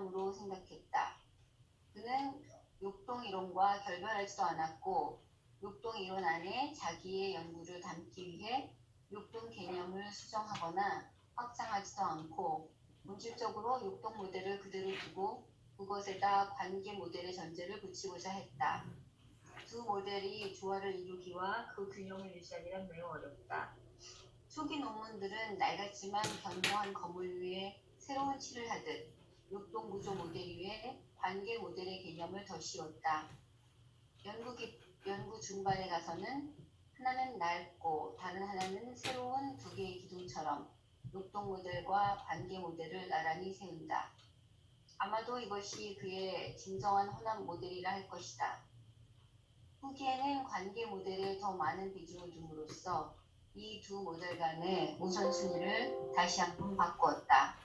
개념으로 생각했다. 그는 욕동 이론과 결별하지도 않았고 욕동 이론 안에 자기의 연구를 담기 위해 욕동 개념을 수정하거나 확장하지도 않고 본질적으로 욕동 모델을 그대로 두고 그것에다 관계 모델의 전제를 붙이고자 했다. 두 모델이 조화를 이루기와 그 균형을 유지하기란 매우 어렵다. 초기 논문들은 낡았지만 견고한 건물 위에 새로운 칠을 하듯 욕동 구조 모델 위에 관계 모델의 개념을 더 씌웠다. 연구 중반에 가서는 하나는 낡고 다른 하나는 새로운 두 개의 기둥처럼 욕동 모델과 관계 모델을 나란히 세운다. 아마도 이것이 그의 진정한 혼합 모델이라 할 것이다. 후기에는 관계 모델에 더 많은 비중을 둠으로써 이 두 모델 간의 우선순위를 다시 한번 바꾸었다.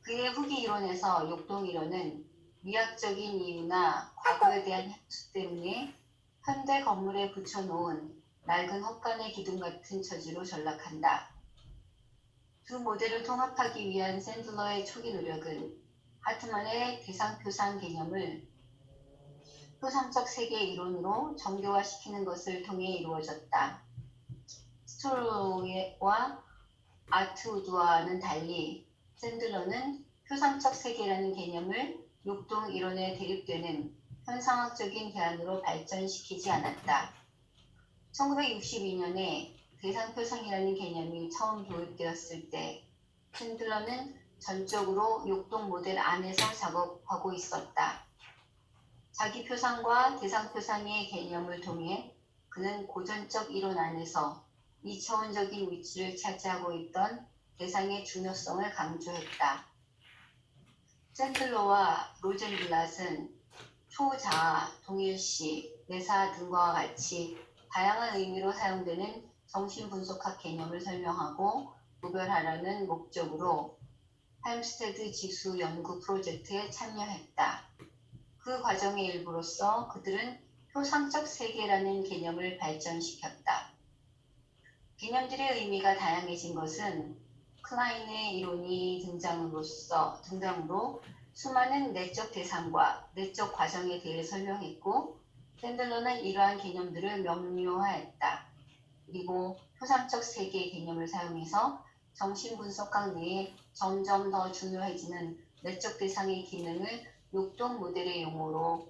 그의 후기 이론에서 욕동 이론은 미학적인 이유나 과거에 대한 향수 때문에 현대 건물에 붙여놓은 낡은 헛간의 기둥 같은 처지로 전락한다. 두 모델을 통합하기 위한 샌들러의 초기 노력은 하트만의 대상표상 개념을 표상적 세계 이론으로 정교화시키는 것을 통해 이루어졌다. 스토로와 아트우드와는 달리 샌들러는 표상적 세계라는 개념을 욕동 이론에 대립되는 현상학적인 대안으로 발전시키지 않았다. 1962년에 대상표상이라는 개념이 처음 도입되었을 때 샌들러는 전적으로 욕동 모델 안에서 작업하고 있었다. 자기 표상과 대상표상의 개념을 통해 그는 고전적 이론 안에서 2차원적인 위치를 차지하고 있던 대상의 중요성을 강조했다. 샌들러와 로젠블랏은 초자아, 동일시, 내사 등과 같이 다양한 의미로 사용되는 정신분석학 개념을 설명하고 구별하려는 목적으로 할스테드 지수 연구 프로젝트에 참여했다. 그 과정의 일부로서 그들은 표상적 세계라는 개념을 발전시켰다. 개념들의 의미가 다양해진 것은 클라인의 이론이 등장으로 수많은 내적 대상과 내적 과정에 대해 설명했고 샌들러는 이러한 개념들을 명료화했다. 그리고 표상적 세계 개념을 사용해서 정신분석학 내에 점점 더 중요해지는 내적 대상의 기능을 욕동 모델의 용어로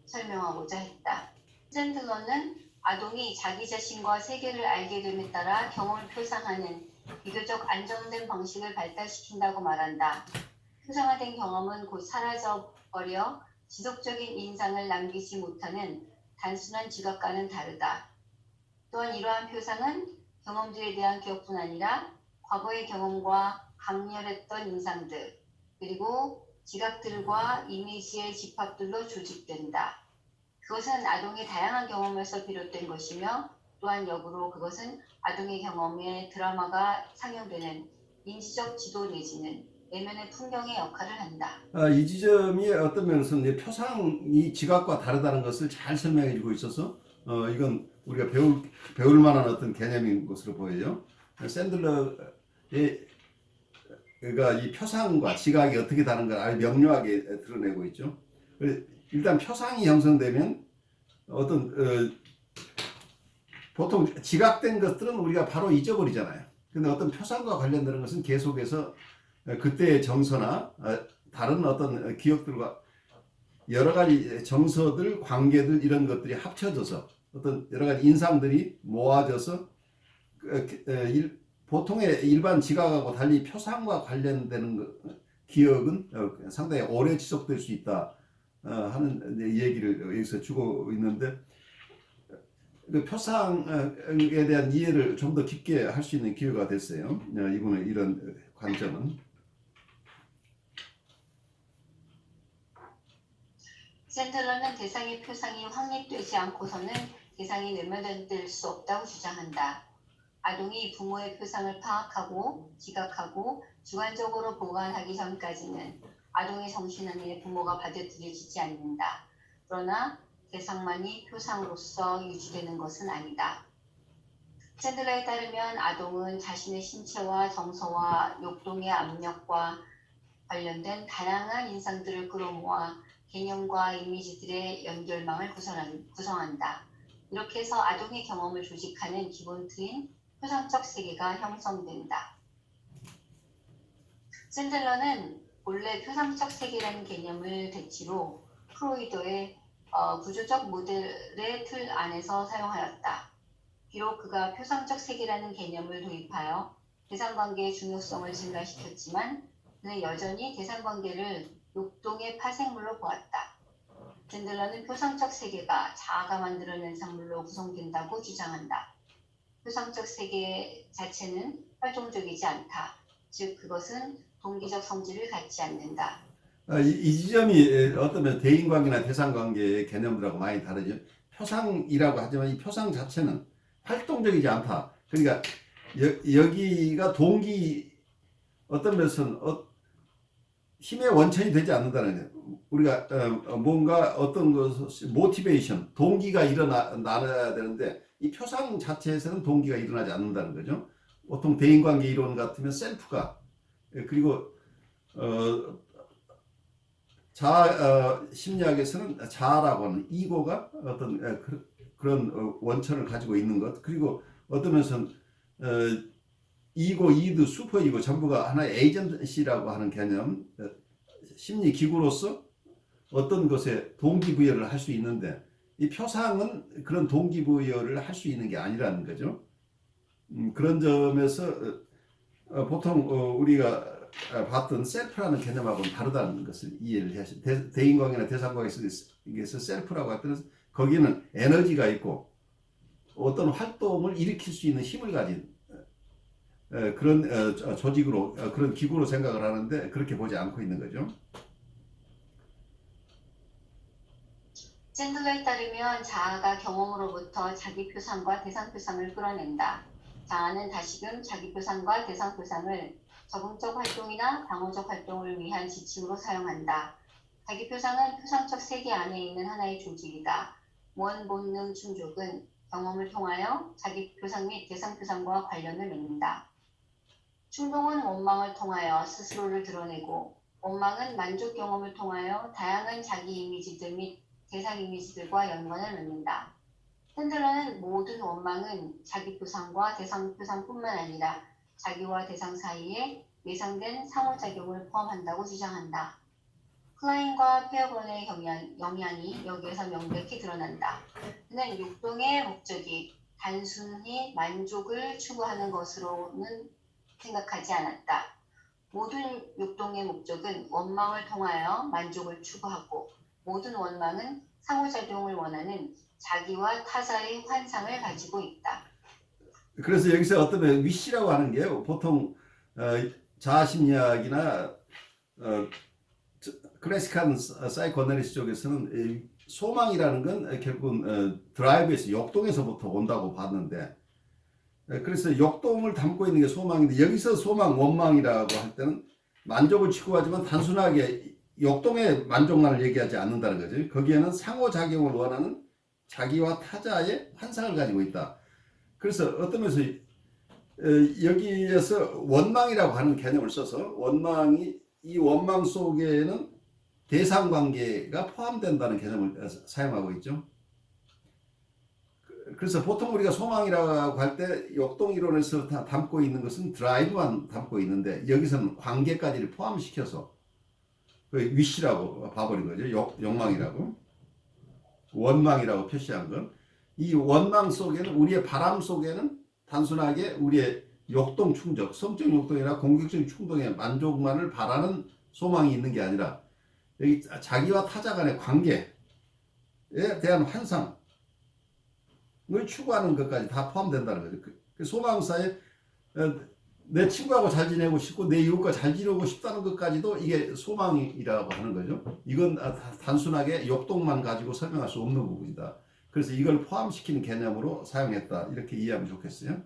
설명하고자 했다. 샌들러는 아동이 자기 자신과 세계를 알게 됨에 따라 경험을 표상하는 비교적 안정된 방식을 발달시킨다고 말한다. 표상화된 경험은 곧 사라져버려 지속적인 인상을 남기지 못하는 단순한 지각과는 다르다. 또한 이러한 표상은 경험들에 대한 기억뿐 아니라 과거의 경험과 강렬했던 인상들, 그리고 지각들과 이미지의 집합들로 조직된다. 그것은 아동의 다양한 경험에서 비롯된 것이며 또한 역으로 그것은 아동의 경험에 드라마가 상영되는 인지적 지도 내지는 내면의 풍경의 역할을 한다. 이 지점이 어떤 면에서는 표상이 지각과 다르다는 것을 잘 설명해 주고 있어서 이건 우리가 배울 만한 어떤 개념인 것으로 보여요. 샌들러의 이 표상과 지각이 어떻게 다른 걸 아주 명료하게 드러내고 있죠. 일단 표상이 형성되면 어떤 보통 지각된 것들은 우리가 바로 잊어버리잖아요. 근데 어떤 표상과 관련되는 것은 계속해서 그때의 정서나 다른 어떤 기억들과 여러 가지 정서들, 관계들 이런 것들이 합쳐져서 어떤 여러 가지 인상들이 모아져서 보통의 일반 지각하고 달리 표상과 관련되는 기억은 상당히 오래 지속될 수 있다 하는 얘기를 여기서 주고 있는데 그 표상에 대한 이해를 좀 더 깊게 할 수 있는 기회가 됐어요. 이번에 이런 관점은. 샌들러는 대상의 표상이 확립되지 않고서는 대상이 외면될 수 없다고 주장한다. 아동이 부모의 표상을 파악하고 지각하고 주관적으로 보관하기 전까지는 아동의 정신 안에 부모가 받아들여지지 않는다. 그러나 대상만이 표상으로서 유지되는 것은 아니다. 샌들러에 따르면 아동은 자신의 신체와 정서와 욕동의 압력과 관련된 다양한 인상들을 끌어모아 개념과 이미지들의 연결망을 구성한다. 이렇게 해서 아동의 경험을 조직하는 기본 틀인 표상적 세계가 형성된다. 샌들러는 본래 표상적 세계라는 개념을 대치로 프로이더의 구조적 모델의 틀 안에서 사용하였다. 비록 그가 표상적 세계라는 개념을 도입하여 대상관계의 중요성을 증가시켰지만 그는 여전히 대상관계를 욕동의 파생물로 보았다. 샌들러는 표상적 세계가 자아가 만들어낸 산물로 구성된다고 주장한다. 표상적 세계 자체는 활동적이지 않다. 즉 그것은 동기적 성질을 갖지 않는다. 이 지점이 어떤 면에서 대인관계나 대상관계의 개념들하고 많이 다르죠. 표상이라고 하지만 이 표상 자체는 활동적이지 않다. 그러니까 여기가 동기 어떤 면에서는 힘의 원천이 되지 않는다는 거예요. 우리가 뭔가 어떤 것을 모티베이션, 동기가 일어나야 되는데 이 표상 자체에서는 동기가 일어나지 않는다는 거죠. 보통 대인관계 이론 같으면 셀프가 그리고 심리학에서는 자아라고 하는 이고가 어떤 그런 원천을 가지고 있는 것, 그리고 어떤 면에서는 이고, 이드, 슈퍼 이고 전부가 하나의 에이전시라고 하는 개념, 심리 기구로서 어떤 것에 동기부여를 할 수 있는데 이 표상은 그런 동기부여를 할 수 있는 게 아니라는 거죠. 그런 점에서 보통 우리가 봤던 셀프라는 개념하고는 다르다는 것을 이해를 하시. 대인관계나 대상관계에서 셀프라고 할 때는 거기는 에너지가 있고 어떤 활동을 일으킬 수 있는 힘을 가진 그런 조직으로 그런 기구로 생각을 하는데 그렇게 보지 않고 있는 거죠. 샌들러에 따르면 자아가 경험으로부터 자기 표상과 대상 표상을 끌어낸다. 자아는 다시금 자기 표상과 대상 표상을 적응적 활동이나 방어적 활동을 위한 지침으로 사용한다. 자기 표상은 표상적 세계 안에 있는 하나의 조직이다. 원본능 충족은 경험을 통하여 자기 표상 및 대상 표상과 관련을 맺는다. 충동은 원망을 통하여 스스로를 드러내고 원망은 만족 경험을 통하여 다양한 자기 이미지들 및 대상 이미지들과 연관을 맺는다. 샌들러는 모든 원망은 자기 표상과 대상 표상뿐만 아니라 자기와 대상 사이에 예상된 상호작용을 포함한다고 주장한다. 클라인과 페어번의 영향이 여기에서 명백히 드러난다. 그는 욕동의 목적이 단순히 만족을 추구하는 것으로는 생각하지 않았다. 모든 욕동의 목적은 원망을 통하여 만족을 추구하고 모든 원망은 상호작용을 원하는 자기와 타자의 환상을 가지고 있다. 그래서 여기서 어떤 위시라고 하는 게 보통 자아심리학이나 클래식한 사이코애널리시스 쪽에서는 소망이라는 건 결국은 드라이브에서 욕동에서부터 온다고 봤는데 그래서 욕동을 담고 있는 게 소망인데 여기서 소망, 원망이라고 할 때는 만족을 추구하지만 단순하게 욕동의 만족만을 얘기하지 않는다는 거죠. 거기에는 상호작용을 원하는 자기와 타자의 환상을 가지고 있다. 그래서 어떤 면에서 여기에서 원망이라고 하는 개념을 써서 이 원망 속에는 대상관계가 포함된다는 개념을 사용하고 있죠. 그래서 보통 우리가 소망이라고 할 때 역동이론에서 담고 있는 것은 드라이브만 담고 있는데 여기서는 관계까지를 포함시켜서 위시라고 봐버린 거죠. 욕망이라고 원망이라고 표시한 건 이 원망 속에는 우리의 바람 속에는 단순하게 우리의 욕동 충족, 성적 욕동이나 공격적 충동의 만족만을 바라는 소망이 있는 게 아니라 여기 자기와 타자 간의 관계에 대한 환상을 추구하는 것까지 다 포함된다는 거죠. 그 소망사에 내 친구하고 잘 지내고 싶고 내 이웃과 잘 지내고 싶다는 것까지도 이게 소망이라고 하는 거죠. 이건 단순하게 욕동만 가지고 설명할 수 없는 부분이다. 그래서 이걸 포함시키는 개념으로 사용했다. 이렇게 이해하면 좋겠어요.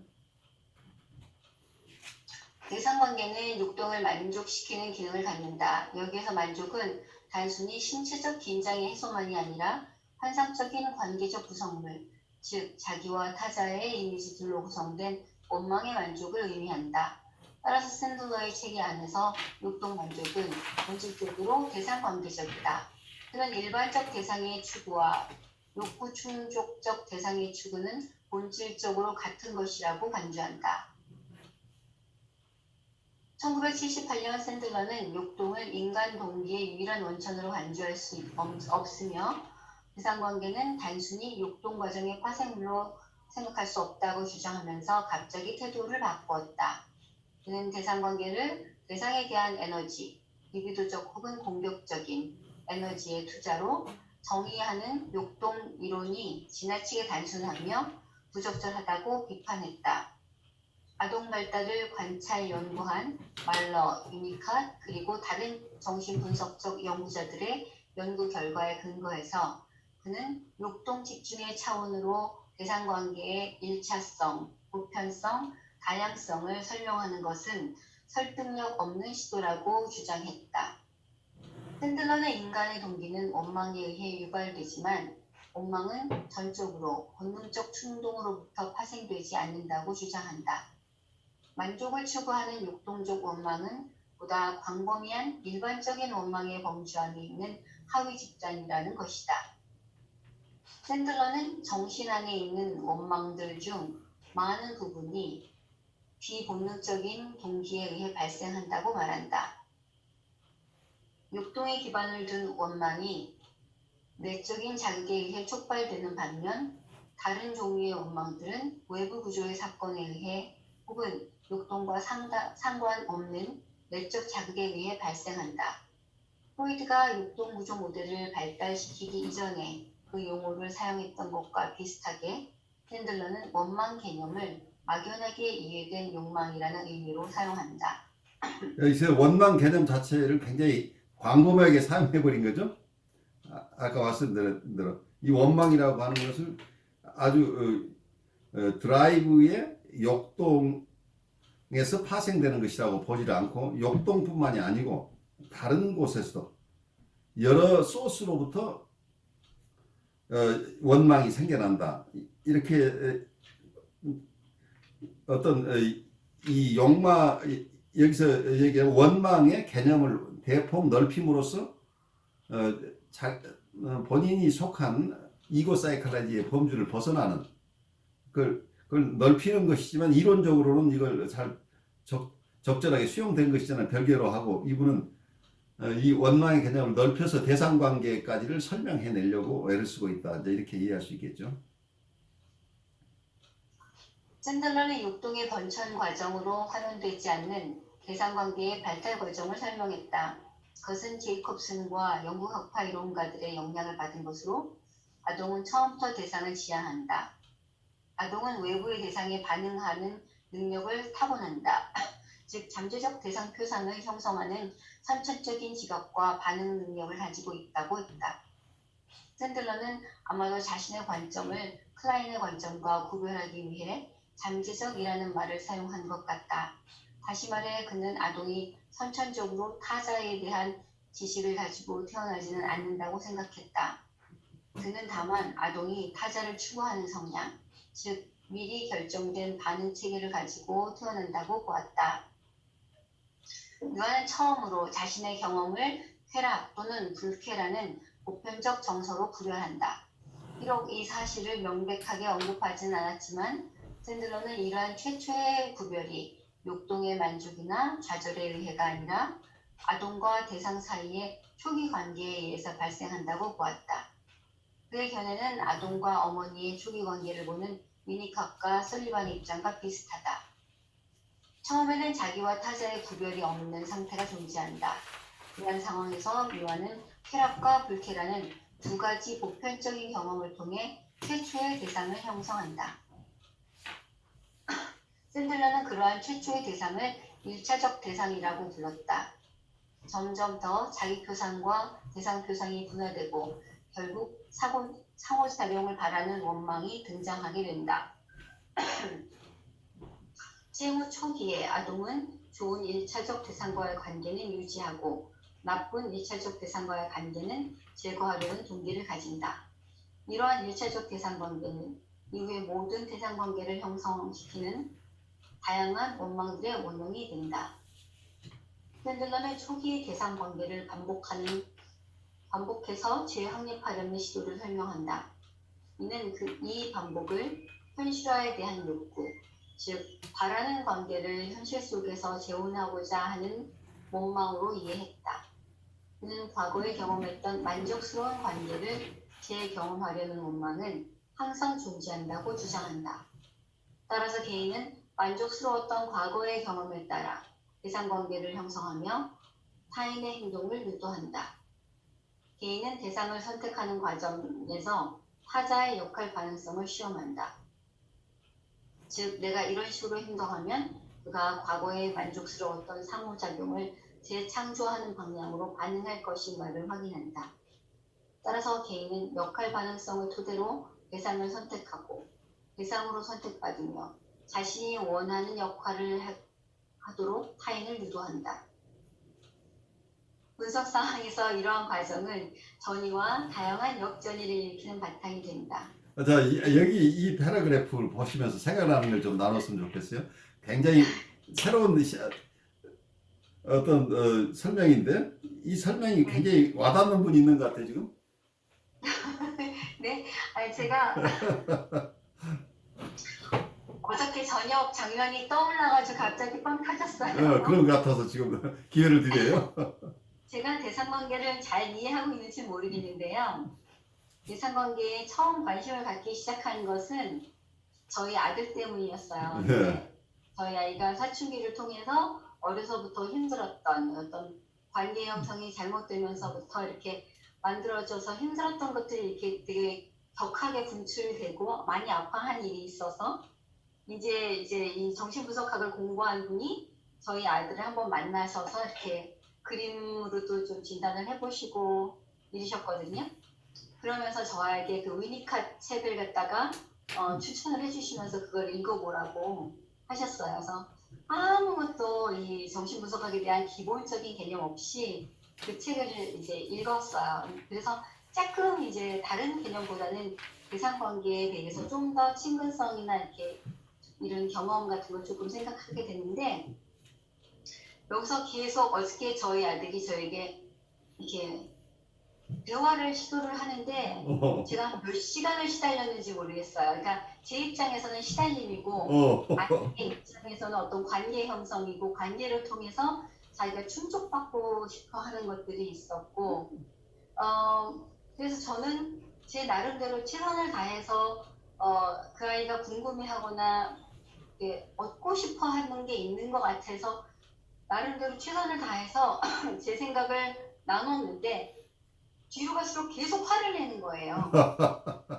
대상관계는 욕동을 만족시키는 기능을 갖는다. 여기에서 만족은 단순히 신체적 긴장의 해소만이 아니라 환상적인 관계적 구성물, 즉 자기와 타자의 이미지들로 구성된 원망의 만족을 의미한다. 따라서 샌들러의 체계 안에서 욕동 만족은 본질적으로 대상관계적이다. 그는 일반적 대상의 추구와 욕구 충족적 대상의 추구는 본질적으로 같은 것이라고 간주한다. 1978년 샌들러는 욕동을 인간 동기의 유일한 원천으로 간주할 수 없으며 대상관계는 단순히 욕동 과정의 파생물로 생각할 수 없다고 주장하면서 갑자기 태도를 바꾸었다. 그는 대상관계를 대상에 대한 에너지, 리비도적 혹은 공격적인 에너지의 투자로 정의하는 욕동 이론이 지나치게 단순하며 부적절하다고 비판했다. 아동 발달을 관찰 연구한 말러, 유니캇 그리고 다른 정신분석적 연구자들의 연구 결과에 근거해서 그는 욕동 집중의 차원으로 대상관계의 일차성, 보편성, 다양성을 설명하는 것은 설득력 없는 시도라고 주장했다. 샌들러는 인간의 동기는 원망에 의해 유발되지만 원망은 전적으로 본능적 충동으로부터 파생되지 않는다고 주장한다. 만족을 추구하는 욕동적 원망은 보다 광범위한 일반적인 원망의 범주 안에 있는 하위 집단이라는 것이다. 샌들러는 정신 안에 있는 원망들 중 많은 부분이 비본능적인 동기에 의해 발생한다고 말한다. 욕동에 기반을 둔 원망이 내적인 자극에 의해 촉발되는 반면 다른 종류의 원망들은 외부 구조의 사건에 의해 혹은 욕동과 상관없는 내적 자극에 의해 발생한다. 프로이드가 욕동 구조 모델을 발달시키기 이전에 그 용어를 사용했던 것과 비슷하게 샌들러는 원망 개념을 막연하게 이해된 욕망이라는 의미로 사용한다. 여기서 원망 개념 자체를 굉장히 광범위하게 사용해버린 거죠. 아까 말씀드린 대로 이 원망이라고 하는 것을 아주 드라이브의 욕동에서 파생되는 것이라고 보지를 않고 욕동뿐만이 아니고 다른 곳에서도 여러 소스로부터 원망이 생겨난다. 이렇게 어떤 이 욕망 여기서 얘기하는 원망의 개념을 대폭 넓힘으로써 본인이 속한 이고 사이클라지의 범주를 벗어나는 그걸 넓히는 것이지만 이론적으로는 이걸 잘 적절하게 수용된 것이잖아요. 별개로 하고 이분은 이 원망의 개념을 넓혀서 대상관계까지를 설명해내려고 애를 쓰고 있다. 이제 이렇게 이해할 수 있겠죠. 샌들러는 욕동의 번천 과정으로 환원되지 않는 대상관계의 발달 과정을 설명했다. 그것은 제이콥슨과 영국 학파 이론가들의 영향을 받은 것으로 아동은 처음부터 대상을 지향한다. 아동은 외부의 대상에 반응하는 능력을 타고난다. 즉 잠재적 대상 표상을 형성하는 선천적인 직업과 반응 능력을 가지고 있다고 했다. 샌들러는 아마도 자신의 관점을 클라인의 관점과 구별하기 위해 잠재적이라는 말을 사용한 것 같다. 다시 말해 그는 아동이 선천적으로 타자에 대한 지식을 가지고 태어나지는 않는다고 생각했다. 그는 다만 아동이 타자를 추구하는 성향, 즉 미리 결정된 반응 체계를 가지고 태어난다고 보았다. 유아는 처음으로 자신의 경험을 쾌락 또는 불쾌라는 보편적 정서로 구별한다. 비록 이 사실을 명백하게 언급하지는 않았지만 샌들러는 이러한 최초의 구별이 욕동의 만족이나 좌절에 의해가 아니라 아동과 대상 사이의 초기 관계에 의해서 발생한다고 보았다. 그의 견해는 아동과 어머니의 초기 관계를 보는 위니캅과 설리반의 입장과 비슷하다. 처음에는 자기와 타자의 구별이 없는 상태가 존재한다. 이러한 상황에서 유아는 쾌락과 불쾌라는 두 가지 보편적인 경험을 통해 최초의 대상을 형성한다. 샌들러는 그러한 최초의 대상을 1차적 대상이라고 불렀다. 점점 더 자기 표상과 대상 표상이 분화되고 결국 상호작용을 바라는 원망이 등장하게 된다. 쟁후 초기에 아동은 좋은 1차적 대상과의 관계는 유지하고 나쁜 2차적 대상과의 관계는 제거하려는 동기를 가진다. 이러한 1차적 대상 관계는 이후의 모든 대상 관계를 형성시키는 다양한 원망들의 원흉이 된다. 샌들러는 초기 대상 관계를 반복해서 재확립하려는 시도를 설명한다. 이는 이 반복을 현실화에 대한 욕구, 즉 바라는 관계를 현실 속에서 재혼하고자 하는 목망으로 이해했다. 그는 과거에 경험했던 만족스러운 관계를 재경험하려는 원망은 항상 존재한다고 주장한다. 따라서 개인은 만족스러웠던 과거의 경험에 따라 대상관계를 형성하며 타인의 행동을 유도한다. 개인은 대상을 선택하는 과정에서 타자의 역할 가능성을 시험한다. 즉, 내가 이런 식으로 행동하면 그가 과거에 만족스러웠던 상호작용을 재창조하는 방향으로 반응할 것인가를 확인한다. 따라서 개인은 역할 가능성을 토대로 대상을 선택하고 대상으로 선택받으며 자신이 원하는 역할을 하도록 타인을 유도한다. 분석 상황에서 이러한 과정은 전이와 다양한 역전이를 일으키는 바탕이 된다. 자, 여기 이 패러그래프를 보시면서 생각나는 걸 좀 나눴으면 좋겠어요. 굉장히 새로운 어떤 설명인데 이 설명이 굉장히 와닿는 분이 있는 것 같아요, 지금. 네, 아니 제가 어저께 저녁 장면이 떠올라가지고 갑자기 빵 터졌어요. 그런 것 같아서 지금 기회를 드려요. 제가 대상관계를 잘 이해하고 있는지 모르겠는데요. 대상관계에 처음 관심을 갖기 시작한 것은 저희 아들 때문이었어요. 네. 저희 아이가 사춘기를 통해서 어려서부터 힘들었던 어떤 관계 형성이 잘못되면서부터 이렇게 만들어져서 힘들었던 것들이 이렇게 되게 격하게 분출되고 많이 아파한 일이 있어서 이제 이 정신분석학을 공부한 분이 저희 아이들을 한번 만나셔서 이렇게 그림으로도 좀 진단을 해보시고 이러셨거든요. 그러면서 저에게 그 위니캇 책을 갖다가 추천을 해주시면서 그걸 읽어보라고 하셨어요. 그래서 아무것도 이 정신분석학에 대한 기본적인 개념 없이 그 책을 이제 읽었어요. 그래서 조금 이제 다른 개념보다는 대상관계에 대해서 좀 더 친근성이나 이렇게 이런 경험 같은 걸 조금 생각하게 됐는데 여기서 계속 어저께 저희 아들이 저에게 이렇게 대화를 시도를 하는데 제가 몇 시간을 시달렸는지 모르겠어요. 그러니까 제 입장에서는 시달림이고 아이의 입장에서는 어떤 관계 형성이고 관계를 통해서 자기가 충족받고 싶어 하는 것들이 있었고 그래서 저는 제 나름대로 최선을 다해서 그 아이가 궁금해하거나 얻고 싶어 하는 게 있는 것 같아서 나름대로 최선을 다해서 제 생각을 나눴는데 뒤로 갈수록 계속 화를 내는 거예요.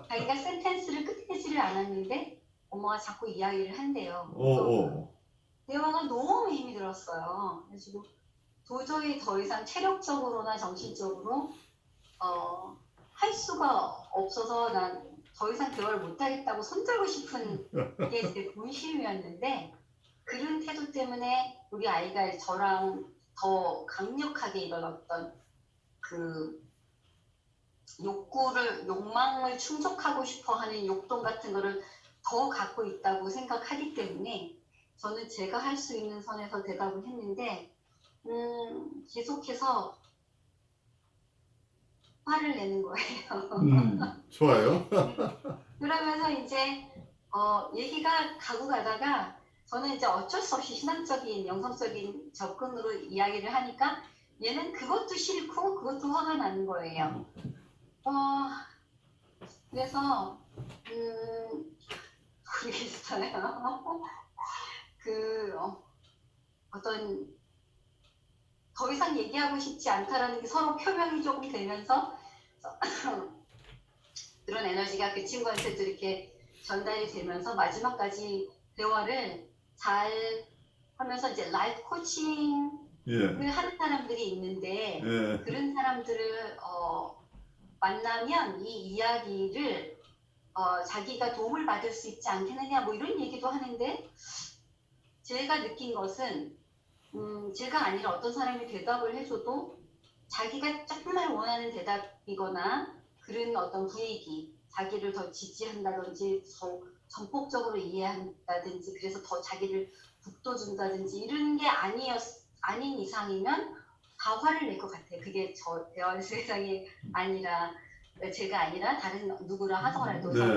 자기가 센텐스를 끝내지를 않았는데 엄마가 자꾸 이야기를 한대요. 그래서 대화가 너무 힘이 들었어요. 그래서 도저히 더 이상 체력적으로나 정신적으로 할 수가 없어서 난 더 이상 대화를 못하겠다고 손들고 싶은 게 제 본심이었는데 그런 태도 때문에 우리 아이가 저랑 더 강력하게 이런 어떤 그 욕망을 충족하고 싶어 하는 욕동 같은 거를 더 갖고 있다고 생각하기 때문에 저는 제가 할 수 있는 선에서 대답을 했는데 계속해서 화를 내는 거예요. 좋아요. 그러면서 이제 얘기가 가고 가다가 저는 이제 어쩔 수 없이 신앙적인 영성적인 접근으로 이야기를 하니까 얘는 그것도 싫고 그것도 화가 나는 거예요. 그래서 모르겠어요. 어떤 더 이상 얘기하고 싶지 않다라는 게 서로 표명이 조금 되면서 그런 에너지가 그 친구한테도 이렇게 전달이 되면서 마지막까지 대화를 잘 하면서 이제 라이프 코칭을 하는 사람들이 있는데 그런 사람들을 만나면 이 이야기를 자기가 도움을 받을 수 있지 않겠느냐 뭐 이런 얘기도 하는데 제가 느낀 것은 제가 아니라 어떤 사람이 대답을 해줘도 자기가 정말 원하는 대답이거나 그런 어떤 분위기, 자기를 더 지지한다든지 더 전폭적으로 이해한다든지 그래서 더 자기를 북도 준다든지 이런 게 아닌 이상이면 다 화를 낼 것 같아요. 그게 저 대화 세상이 아니라 제가 아니라 다른 누구라 하더라도 네.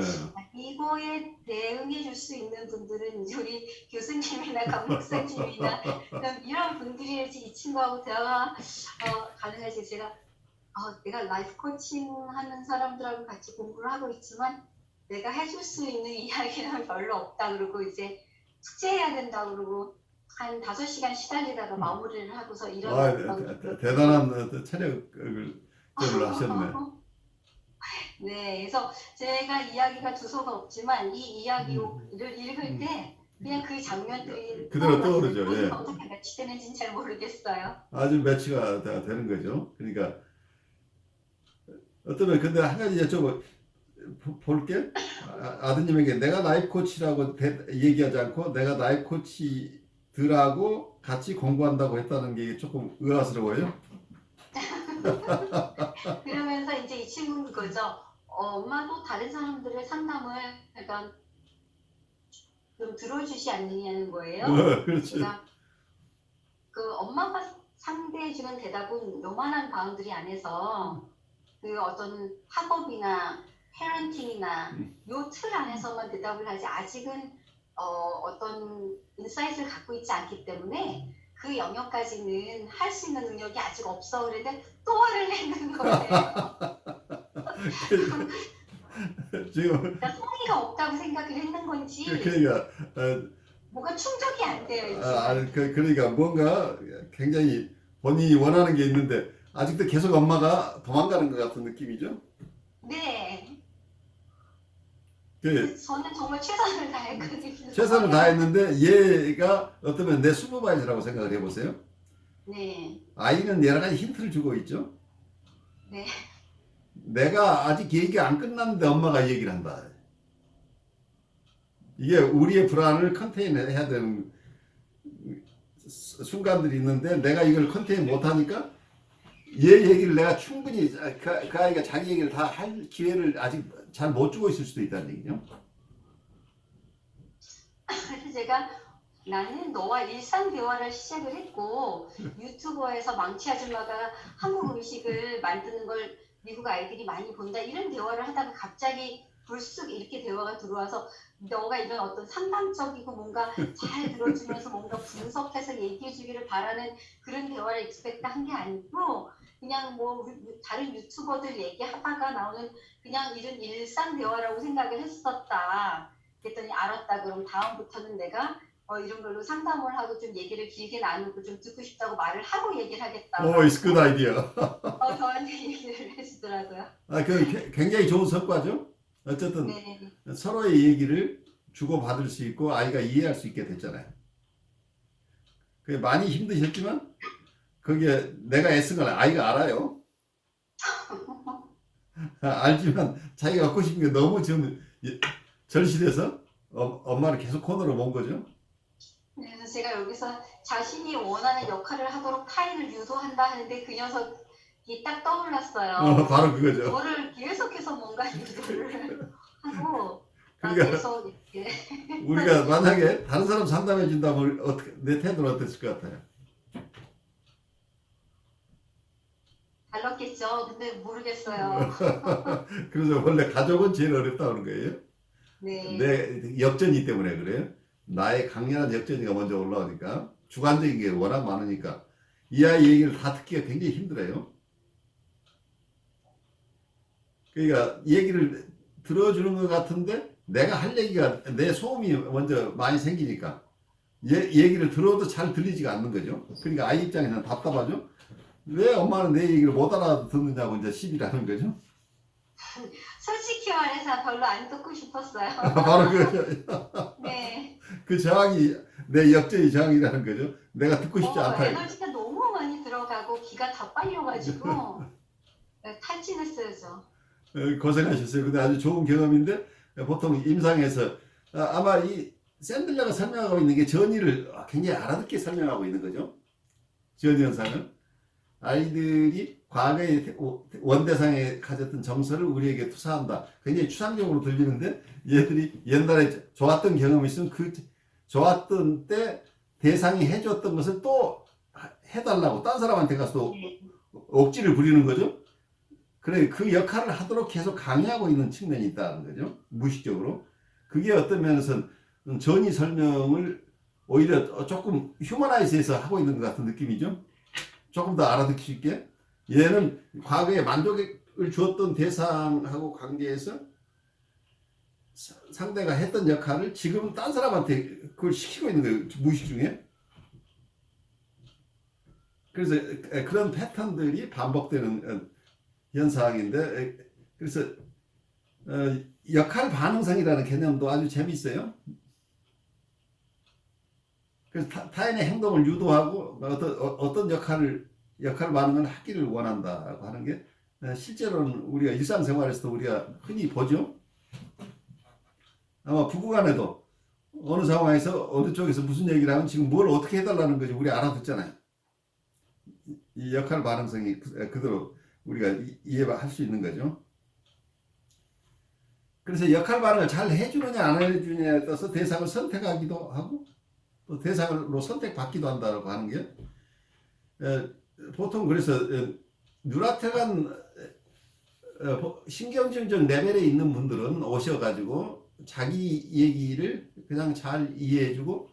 이거에 대응해 줄 수 있는 분들은 우리 교수님이나 강 목사님이나 이런 분들이 이 친구하고 대화가 가능하지. 제가 내가 라이프 코칭 하는 사람들하고 같이 공부를 하고 있지만 내가 해줄 수 있는 이야기는 별로 없다 그러고 이제 숙제해야 된다 그러고 한 5시간 시달리다가 마무리를 하고서 대단한 체력을 하셨네. 네, 그래서 제가 이야기가 두서가 없지만 이 이야기를 읽을 때 그냥 그 장면들이 그대로 떠오르죠. 예. 어떻게 매치되는지는 잘 모르겠어요. 아주 매치가 되는 거죠. 그러니까 어쩌면 근데 한 가지 여쭤볼 볼게. 아드님에게 내가 라이프 코치라고 얘기하지 않고 내가 라이프 코치들하고 같이 공부한다고 했다는 게 조금 의아스러워요. 그러면서 이제 이 친구는 그거죠. 엄마도 다른 사람들의 상담을 약간 좀 들어주지 않느냐는 거예요. 그렇지. 그러니까 그 엄마가 상대해주는 대답은 요만한 바운드리 안에서 그 어떤 학업이나 페런팅이나 요 틀 안에서만 대답을 하지 아직은 어떤 인사이트를 갖고 있지 않기 때문에 그 영역까지는 할 수 있는 능력이 아직 없어. 그랬는데 또 화를 내는 거예요. 지금 그러니까 성의가 없다고 생각을 했는 건지 그러니까 뭐가 충족이 안 돼요. 그러니까 뭔가 굉장히 본인이 원하는 게 있는데 아직도 계속 엄마가 도망가는 것 같은 느낌이죠. 네. 그 저는 정말 최선을 다했거든요. 최선을 다했는데 얘가 어쩌면 내 슈퍼바이저라고 생각을 해보세요. 네. 아이는 여러 가지 힌트를 주고 있죠. 네. 내가 아직 얘기가 안 끝났는데 엄마가 얘기를 한다. 이게 우리의 불안을 컨테인해야 되는 순간들이 있는데 내가 이걸 컨테인 못하니까 얘 얘기를 내가 충분히 그 아이가 자기 얘기를 다 할 기회를 아직 잘 못 주고 있을 수도 있다는 얘기죠. 그래서 제가 나는 너와 일상 대화를 시작을 했고 유튜버에서 망치 아줌마가 한국 음식을 만드는 걸 미국 아이들이 많이 본다 이런 대화를 하다가 갑자기 불쑥 이렇게 대화가 들어와서 너가 이런 어떤 상담적이고 뭔가 잘 들어주면서 뭔가 분석해서 얘기해 주기를 바라는 그런 대화를 익스펙트 한 게 아니고 그냥 뭐 다른 유튜버들 얘기하다가 나오는 그냥 이런 일상 대화라고 생각을 했었다. 그랬더니 알았다. 그럼 다음부터는 내가 이런 걸로 상담을 하고 좀 얘기를 길게 나누고 좀 듣고 싶다고 말을 하고 얘기를 하겠다. it's good idea. 저한테 얘기를 해주더라고요. 그 굉장히 좋은 성과죠. 어쨌든 네. 서로의 얘기를 주고받을 수 있고 아이가 이해할 수 있게 됐잖아요. 그게 많이 힘드셨지만 그게 내가 애쓴 걸 아이가 알아요. 알지만 자기가 갖고 싶은 게 너무 지금 절실해서 엄마를 계속 코너로 먼 거죠. 그래서 제가 여기서 자신이 원하는 역할을 하도록 타인을 유도한다 하는데 그 녀석이 딱 떠올랐어요. 바로 그거죠. 저를 계속해서 뭔가 유도를 하고 그러니까 계속 이렇게 우리가 만약에 다른 사람 상담해 준다면 내 태도는 어땠을 것 같아요? 달랐겠죠. 근데 모르겠어요. 그래서 원래 가족은 제일 어렵다는 거예요. 네. 내 역전이 때문에 그래요. 나의 강렬한 역전이가 먼저 올라오니까 주관적인 게 워낙 많으니까 이 아이 얘기를 다 듣기가 굉장히 힘들어요. 그러니까 얘기를 들어주는 것 같은데 내가 할 얘기가 내 소음이 먼저 많이 생기니까 얘기를 들어도 잘 들리지가 않는 거죠. 그러니까 아이 입장에서는 답답하죠. 왜 엄마는 내 얘기를 못 알아듣느냐고 이제 시비라는 거죠. 솔직히 말해서 별로 안 듣고 싶었어요. 바로 그, 네. 그 저항이 내 역전이 저항이라는 거죠. 내가 듣고 싶지 않다. 에너지가 너무 많이 들어가고 기가 다 빨려가지고 탈진했어요, 저. 고생하셨어요. 근데 아주 좋은 경험인데 보통 임상에서 아마 이 샌들러가 설명하고 있는 게 전이를 굉장히 알아듣게 설명하고 있는 거죠. 전 현상은 아이들이 과거의 원대상에 가졌던 정서를 우리에게 투사한다. 굉장히 추상적으로 들리는데 얘들이 옛날에 좋았던 경험이 있으면 그 좋았던 때 대상이 해줬던 것을 또 해달라고 딴 사람한테 가서 또 억지를 부리는 거죠. 그래 그 역할을 하도록 계속 강요하고 있는 측면이 있다는 거죠. 무의식적으로. 그게 어떤 면에서는 전이 설명을 오히려 조금 휴머나이즈해서 하고 있는 것 같은 느낌이죠. 조금 더 알아듣기 쉽게. 얘는 과거에 만족을 주었던 대상하고 관계에서 상대가 했던 역할을 지금은 딴 사람한테 그걸 시키고 있는 거예요. 무의식 중에. 그래서 그런 패턴들이 반복되는 현상인데, 그래서 역할 반응성이라는 개념도 아주 재미있어요. 그래서 타인의 행동을 유도하고 어떤 역할 반응을 하기를 원한다고 하는 게 실제로는 우리가 일상생활에서도 우리가 흔히 보죠. 아마 부부간에도 어느 상황에서 어느 쪽에서 무슨 얘기를 하면 지금 뭘 어떻게 해달라는 거지 우리 알아듣잖아요. 이 역할 반응성이 그대로 우리가 이해할 수 있는 거죠. 그래서 역할 반응을 잘 해주느냐 안 해주느냐에 따라서 대상을 선택하기도 하고 또 대상으로 선택받기도 한다고 하는 게 보통 그래서 뉴라테간 신경증적 레벨에 있는 분들은 오셔가지고 자기 얘기를 그냥 잘 이해해주고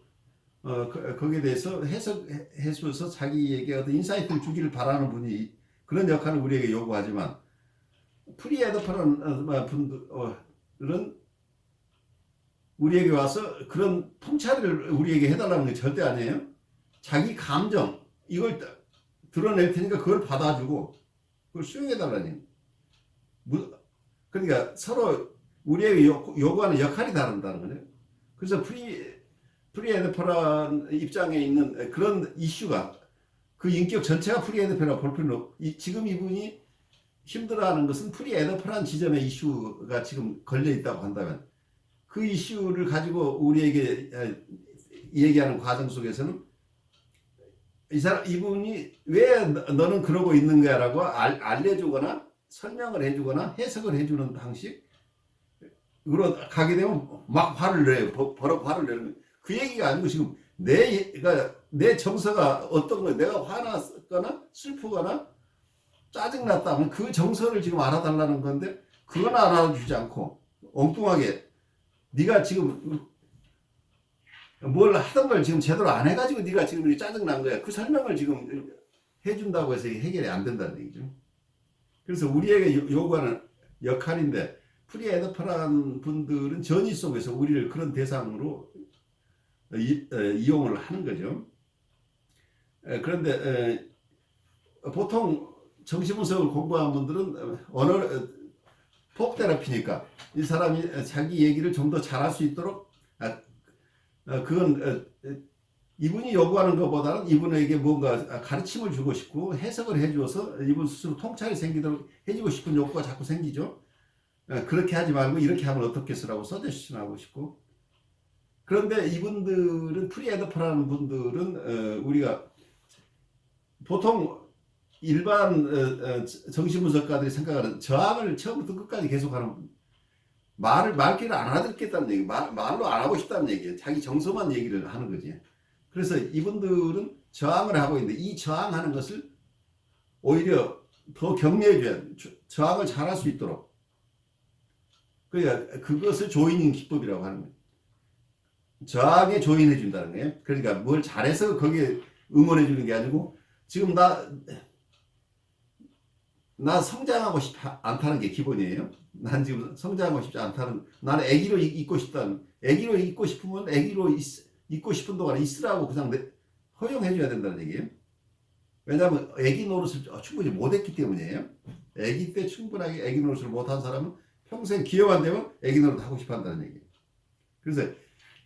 거기에 대해서 해석해줘서 자기에게 어떤 인사이트를 주기를 바라는 분이 그런 역할을 우리에게 요구하지만 프리에더퍼런 분들은 우리에게 와서 그런 통찰을 우리에게 해달라는 게 절대 아니에요. 자기 감정 이걸 드러낼 테니까 그걸 받아주고 그걸 수용해달라니. 그러니까 서로 우리에게 요구하는 역할이 다른다는 거예요. 그래서 프리에더퍼란 입장에 있는 그런 이슈가 그 인격 전체가 프리에더퍼라고 볼 필요는 없고 지금 이분이 힘들어하는 것은 프리에더퍼란 지점의 이슈가 지금 걸려있다고 한다면 그 이슈를 가지고 우리에게 얘기하는 과정 속에서는 이분이 왜 너는 그러고 있는 거야 라고 알려주거나 설명을 해주거나 해석을 해주는 방식으로 가게 되면 막 화를 내요. 버럭 화를 내는 거예요. 그 얘기가 아니고 지금 내 정서가 어떤 거예요. 내가 화났거나 슬프거나 짜증났다 하면 그 정서를 지금 알아달라는 건데 그건 알아주지 않고 엉뚱하게 네가 지금 뭘 하던 걸 지금 제대로 안 해가지고 네가 지금 이렇게 짜증난 거야. 그 설명을 지금 해준다고 해서 해결이 안 된다는 얘기죠. 그래서 우리에게 요구하는 역할인데 프리에더퍼란 분들은 전이 속에서 우리를 그런 대상으로 이용을 하는 거죠. 그런데 보통 정신분석을 공부한 분들은 톡 테라피니까 이 사람이 자기 얘기를 좀 더 잘할 수 있도록 그건 이분이 요구하는 것보다는 이분에게 뭔가 가르침을 주고 싶고 해석을 해주어서 이분 스스로 통찰이 생기도록 해주고 싶은 욕구가 자꾸 생기죠. 그렇게 하지 말고 이렇게 하면 어떻겠어라고 서제션하고 싶고. 그런데 이분들은 프리에더퍼라는 분들은 우리가 보통 일반 정신분석가들이 생각하는 저항을 처음부터 끝까지 계속하는 말귀를 안 알아듣겠다는 얘기, 말로 안 하고 싶다는 얘기예요. 자기 정서만 얘기를 하는 거지. 그래서 이분들은 저항을 하고 있는데 이 저항하는 것을 오히려 더 격려해줘야 저항을 잘할 수 있도록. 그러니까 그것을 조이닝 기법이라고 하는 거예요. 저항에 조인해준다는 거예요. 그러니까 뭘 잘해서 거기에 응원해주는 게 아니고 지금 나 성장하고 싶지 않다는 게 기본이에요. 난 지금 성장하고 싶지 않다는, 나는 애기로 있고 싶다는, 애기로 있고 싶으면 애기로 있고 싶은 동안 있으라고 그냥 허용해줘야 된다는 얘기예요. 왜냐하면 애기 노릇을 충분히 못했기 때문이에요. 애기 때 충분하게 애기 노릇을 못한 사람은 평생 기여만 되면 애기 노릇 하고 싶어 한다는 얘기예요. 그래서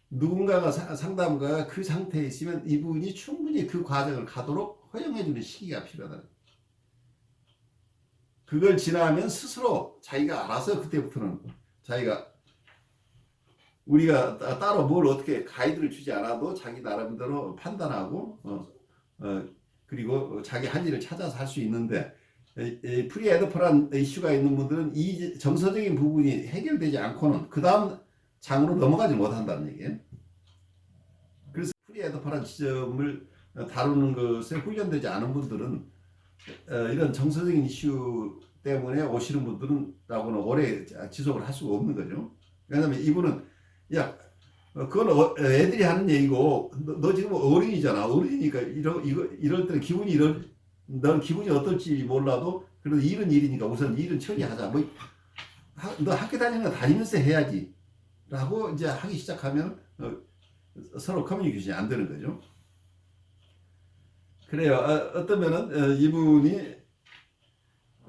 누군가가 상담가가 그 상태에 있으면 이분이 충분히 그 과정을 가도록 허용해주는 시기가 필요하다. 그걸 지나면 스스로 자기가 알아서 그때부터는 자기가 우리가 따로 뭘 어떻게 가이드를 주지 않아도 자기 나름대로 판단하고 그리고 자기 할 일을 찾아서 할 수 있는데 프리에더퍼란 이슈가 있는 분들은 이 정서적인 부분이 해결되지 않고는 그 다음 장으로 넘어가지 못한다는 얘기예요. 그래서 highly advanced 지점을 다루는 것에 훈련되지 않은 분들은 이런 정서적인 이슈 때문에 오시는 분들은라고는 오래 지속을 할 수가 없는 거죠. 왜냐하면 이분은 야 그건 애들이 하는 얘기고 너 지금 어린이잖아. 어린이니까 이럴 때는 넌 기분이 어떨지 몰라도 그래도 일은 일이니까 우선 일은 처리하자. 뭐 너 학교 다니는 거 다니면서 해야지. 라고 이제 하기 시작하면 서로 커뮤니케이션이 안 되는 거죠. 그래요. 어떤 면은 이분이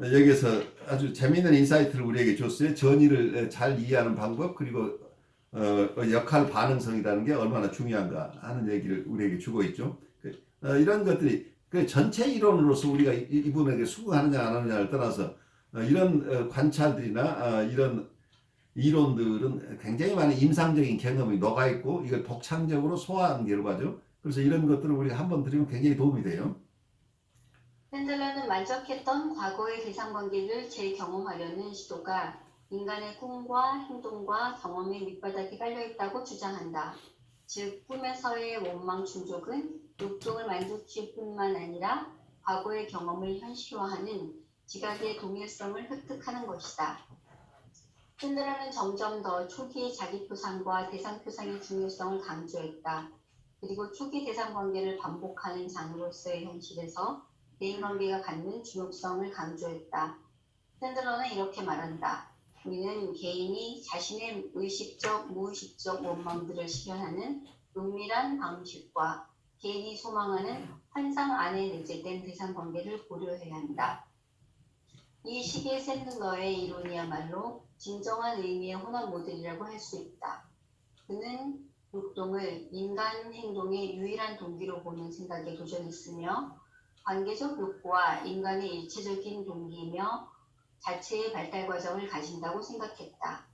여기서 아주 재미있는 인사이트를 우리에게 줬어요. 전의를 잘 이해하는 방법 그리고 역할 반응성이라는 게 얼마나 중요한가 하는 얘기를 우리에게 주고 있죠. 이런 것들이 전체 이론으로서 우리가 이분에게 수긍하느냐 안 하느냐를 떠나서 이런 관찰들이나 이런 이론들은 굉장히 많은 임상적인 경험이 녹아있고 이걸 독창적으로 소화한 결과죠. 그래서 이런 것들을 우리가 한번 들으면 굉장히 도움이 돼요. 샌들러는 만족했던 과거의 대상관계를 재경험하려는 시도가 인간의 꿈과 행동과 경험의 밑바닥에 깔려있다고 주장한다. 즉 꿈에서의 원망 충족은 욕동을 만족시킬 뿐만 아니라 과거의 경험을 현실화하는 지각의 동일성을 획득하는 것이다. 샌들러는 점점 더 초기 자기표상과 대상표상의 중요성을 강조했다. 그리고 초기 대상관계를 반복하는 장으로서의 현실에서 대인관계가 갖는 중요성을 강조했다. 샌들러는 이렇게 말한다. 우리는 개인이 자신의 의식적, 무의식적 원망들을 실현하는 은밀한 방식과 개인이 소망하는 환상 안에 내재된 대상관계를 고려해야 한다. 이 시기의 샌들러의 이론이야말로 진정한 의미의 혼합 모델이라고 할 수 있다. 그는 욕동을 인간 행동의 유일한 동기로 보는 생각에 도전했으며 관계적 욕구와 인간의 일체적인 동기이며 자체의 발달 과정을 가진다고 생각했다.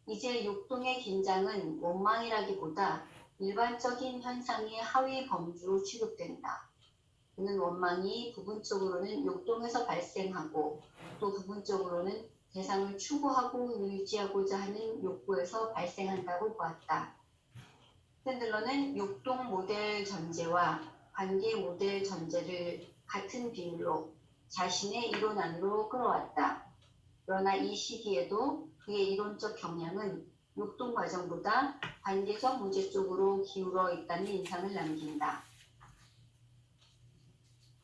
이제 욕동의 긴장은 원망이라기보다 일반적인 현상의 하위 범주로 취급된다. 그는 원망이 부분적으로는 욕동에서 발생하고 또 부분적으로는 대상을 추구하고 유지하고자 하는 욕구에서 발생한다고 보았다. 샌들러는 욕동 모델 전제와 관계 모델 전제를 같은 비율로 자신의 이론 안으로 끌어왔다. 그러나 이 시기에도 그의 이론적 경향은 욕동 과정보다 관계적 문제 쪽으로 기울어 있다는 인상을 남긴다.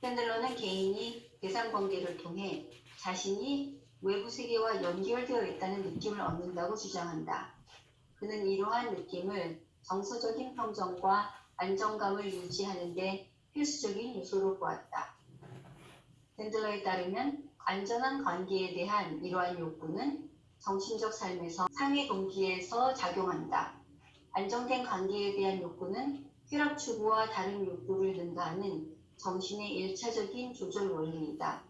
샌들러는 개인이 대상관계를 통해 자신이 외부 세계와 연결되어 있다는 느낌을 얻는다고 주장한다. 그는 이러한 느낌을 정서적인 평정과 안정감을 유지하는 데 필수적인 요소로 보았다. 샌들러에 따르면 안전한 관계에 대한 이러한 욕구는 정신적 삶에서 상위 동기에서 작용한다. 안정된 관계에 대한 욕구는 쾌락 추구와 다른 욕구를 능가하는 정신의 일차적인 조절 원리이다.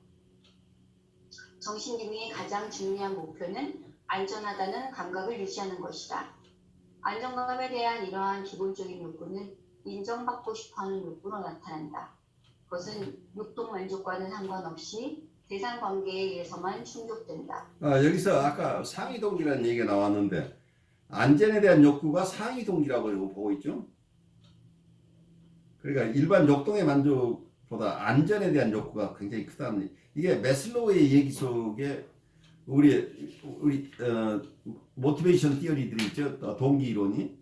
정신기능의 가장 중요한 목표는 안전하다는 감각을 유지하는 것이다. 안정감에 대한 이러한 기본적인 욕구는 인정받고 싶어하는 욕구로 나타난다. 그것은 욕동 만족과는 상관없이 대상 관계에 의해서만 충족된다. 여기서 아까 상위 동기라는 얘기가 나왔는데 안전에 대한 욕구가 상위 동기라고 보고 있죠. 그러니까 일반 욕동의 만족보다 안전에 대한 욕구가 굉장히 크다는 이게 매슬로우의 얘기 속에 우리 모티베이션 티어리들이 있죠. 동기 이론이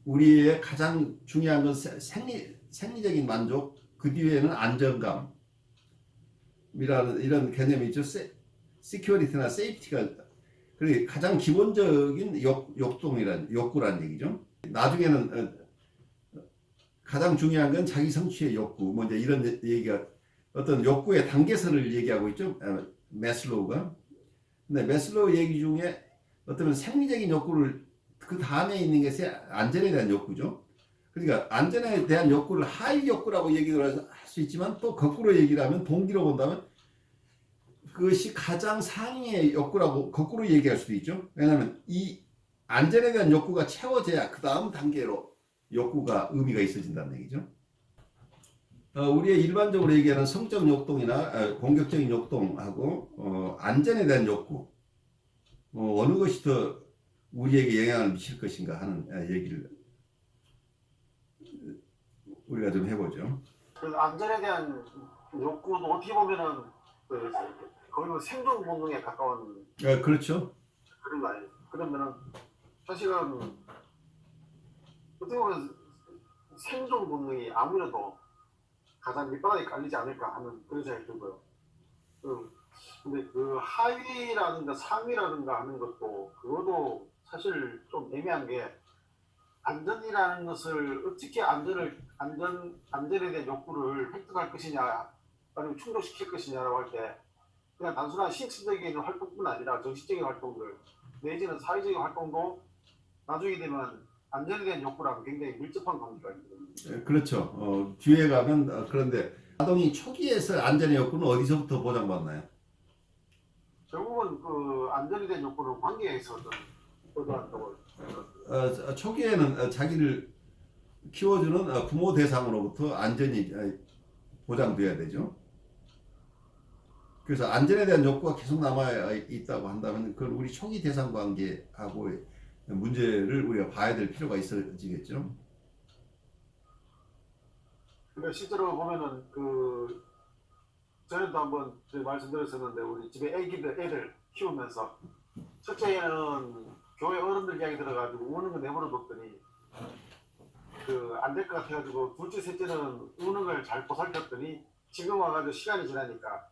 우리의 가장 중요한 건 생리적인 만족, 그 뒤에는 안정감이라는 이런 개념이 있죠. 시큐리티나 세이프티가 그리고 가장 기본적인 욕구라는 얘기죠. 나중에는 가장 중요한 건 자기 성취의 욕구, 뭐 이제 이런 얘기가 어떤 욕구의 단계선을 얘기하고 있죠. 매슬로우가. 근데 매슬로우 얘기 중에 어떤 생리적인 욕구를 그 다음에 있는 것이 안전에 대한 욕구죠. 그러니까 안전에 대한 욕구를 하위 욕구라고 얘기를 할 수 있지만 또 거꾸로 얘기를 하면 동기로 본다면 그것이 가장 상위의 욕구라고 거꾸로 얘기할 수도 있죠. 왜냐하면 이 안전에 대한 욕구가 채워져야 그 다음 단계로 욕구가 의미가 있어진다는 얘기죠. 우리의 일반적으로 얘기하는 성적 욕동이나 공격적인 욕동하고 안전에 대한 욕구 어느 것이 더 우리에게 영향을 미칠 것인가 하는 얘기를 우리가 좀 해보죠. 그 안전에 대한 욕구도 어떻게 보면은 거의 뭐 생존 본능에 가까운 그렇죠. 그런 거 아니에요. 그러면은 사실은 어떻게 보면 생존 본능이 아무래도 가장 밑바닥에 깔리지 않을까 하는 그런 생각이 들고요. 근데 그 하위라든가 상위라든가 하는 것도 그것도 사실 좀 애매한 게 안전이라는 것을 어떻게 안전에 대한 욕구를 획득할 것이냐 아니면 충족시킬 것이냐라고 할 때 그냥 단순한 신체적인 활동뿐 아니라 정신적인 활동들 내지는 사회적인 활동도 나중에 되면 안전에 대한 욕구랑 굉장히 밀접한 관계가 있거든요. 그렇죠. 뒤에 가면 그런데 아동이 초기에서 안전의 욕구는 어디서부터 보장받나요? 결국은 그 안전에 대한 욕구는 관계에서 얻어간다고 초기에는 자기를 키워주는 부모 대상으로부터 안전이 보장돼야 되죠. 그래서 안전에 대한 욕구가 계속 남아 있다고 한다면 그건 우리 초기 대상 관계하고의 문제를 우리가 봐야 될 필요가 있어지겠죠. 그러니까 실제로 보면은 그 전에도 한번 말씀드렸었는데 우리 집에 애들 키우면서 첫째는 교회 어른들 이야기 들어가지고 우는 거 내버려 뒀더니 그 안 될 것 같아가지고 둘째 셋째는 우는 걸 잘 보살폈더니 지금 와가지고 시간이 지나니까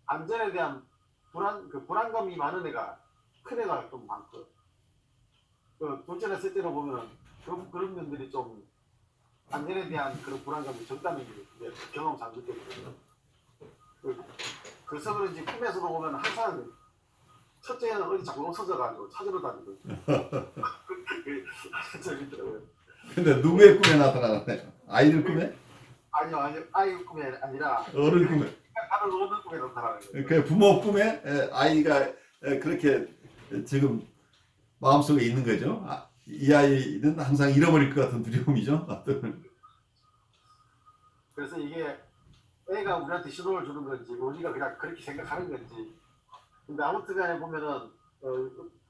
안전에 대한 불안감이 많은 애가 큰 애가 좀 많고 그 둘째나 셋째로 보면 그런 분들이 좀 안전에 대한 그런 불안감이 적다는 게 경험상 느껴지거든요. 그래서 그런지 꿈에서도 보면 항상 첫째는 어디 자꾸 없어져가지고 찾으러 다니고 재밌더라고요. 근데 누구의 꿈에 나타나나요? 아이들 꿈에? 아니요 아이 꿈이 아니라 어른 꿈에? 다른 어른 꿈에 나타나는 거예요. 그 부모 꿈에 아이가 그렇게 지금 마음속에 있는 거죠. 이 아이는 항상 잃어버릴 것 같은 두려움이죠. 그래서 이게 애가 우리한테 신호를 주는 건지 우리가 그냥 그렇게 생각하는 건지 근데 아무튼 간에 보면은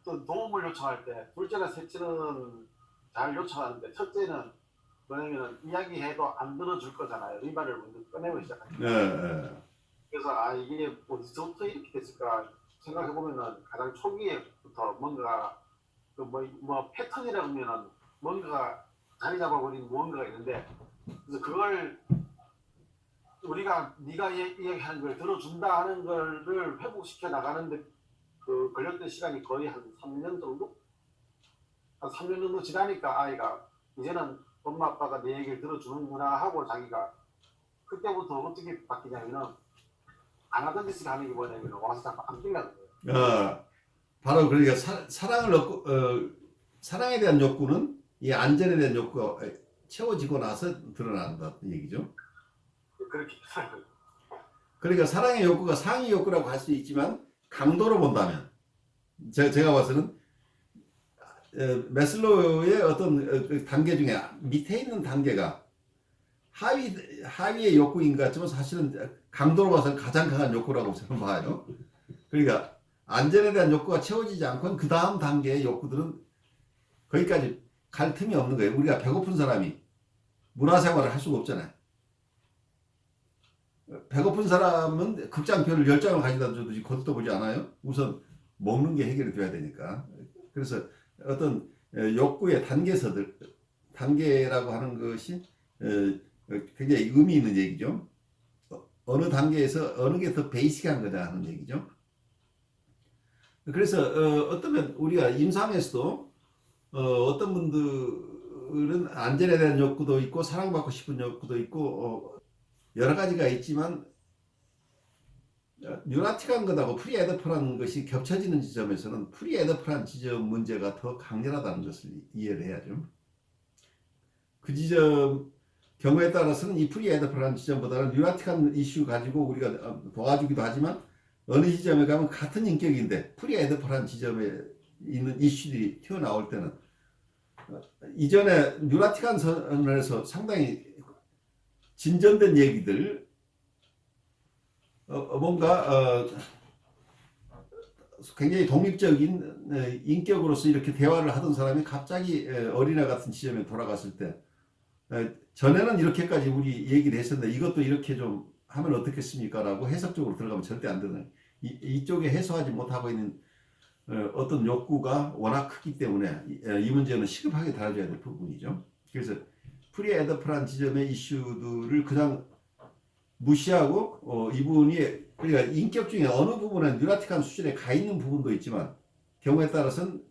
또 도움을 요청할 때 둘째나 셋째는 잘 요청하는데 첫째는 뭐냐면은 이야기해도 안 들어줄 거잖아요. 이 말을 먼저 꺼내고 시작하니까. 그래서 이게 어디서부터 이렇게 됐을까 생각해 보면은 가장 초기에부터 뭔가 그 뭐 패턴이라고 하면은 뭔가가 자리 잡아버린 무언가가 있는데 그래서 그걸 우리가 네가 이야기하는 걸 들어준다 하는 거를 회복시켜 나가는데 그 걸렸던 시간이 거의 한 3년 정도? 한 3년 정도 지나니까 아이가 이제는 엄마 아빠가 내 얘기를 들어주는구나 하고 자기가 그때부터 어떻게 바뀌냐면은 안 하던 짓을 하는 게 뭐냐면 와서 자꾸 안 뛴다는 거예요. 바로 그러니까 사랑에 대한 욕구는 이 안전에 대한 욕구가 채워지고 나서 드러난다는 얘기죠. 그렇게 그러니까 사랑의 욕구가 상위 욕구라고 할 수 있지만 강도로 본다면 제가 봐서는 매슬로우의 어떤 그 단계 중에 밑에 있는 단계가 하위의 욕구인 것 같지만 사실은 강도로 봐서는 가장 강한 욕구라고 저는 봐요. 그러니까 안전에 대한 욕구가 채워지지 않고는 그 다음 단계의 욕구들은 거기까지 갈 틈이 없는 거예요. 우리가 배고픈 사람이 문화생활을 할 수가 없잖아요. 배고픈 사람은 극장표를 10장을 가져다 줘도 거들떠보지 않아요. 우선 먹는 게 해결이 돼야 되니까. 그래서 어떤 욕구의 단계라고 하는 것이 굉장히 의미 있는 얘기죠. 어느 단계에서 어느 게 더 베이직한 거다 하는 얘기죠. 그래서 어쩌면 우리가 임상에서도 어떤 분들은 안전에 대한 욕구도 있고 사랑받고 싶은 욕구도 있고 여러 가지가 있지만 뉴라틱한 것하고 프리에더프라는 것이 겹쳐지는 지점에서는 프리에더프라는 지점 문제가 더 강렬하다는 것을 이해를 해야죠. 그 지점 경우에 따라서는 이 프리에더프라는 지점보다는 뉴라틱한 이슈 가지고 우리가 도와주기도 하지만 어느 지점에 가면 같은 인격인데 프리에더프라는 지점에 있는 이슈들이 튀어나올 때는 이전에 뉴라틱한 선언에서 상당히 진전된 얘기들 뭔가 굉장히 독립적인 인격으로서 이렇게 대화를 하던 사람이 갑자기 어린애 같은 지점에 돌아갔을 때 전에는 이렇게까지 우리 얘기를 했었는데 이것도 이렇게 좀 하면 어떻겠습니까? 라고 해석적으로 들어가면 절대 안 되는 이쪽에 해소하지 못하고 있는 어떤 욕구가 워낙 크기 때문에 이 문제는 시급하게 다뤄줘야 될 부분이죠. 그래서 프리에더프란 지점의 이슈들을 그냥 무시하고 이분이 그러니까 인격 중에 어느 부분은 뉴라틱한 수준에 가 있는 부분도 있지만 경우에 따라서는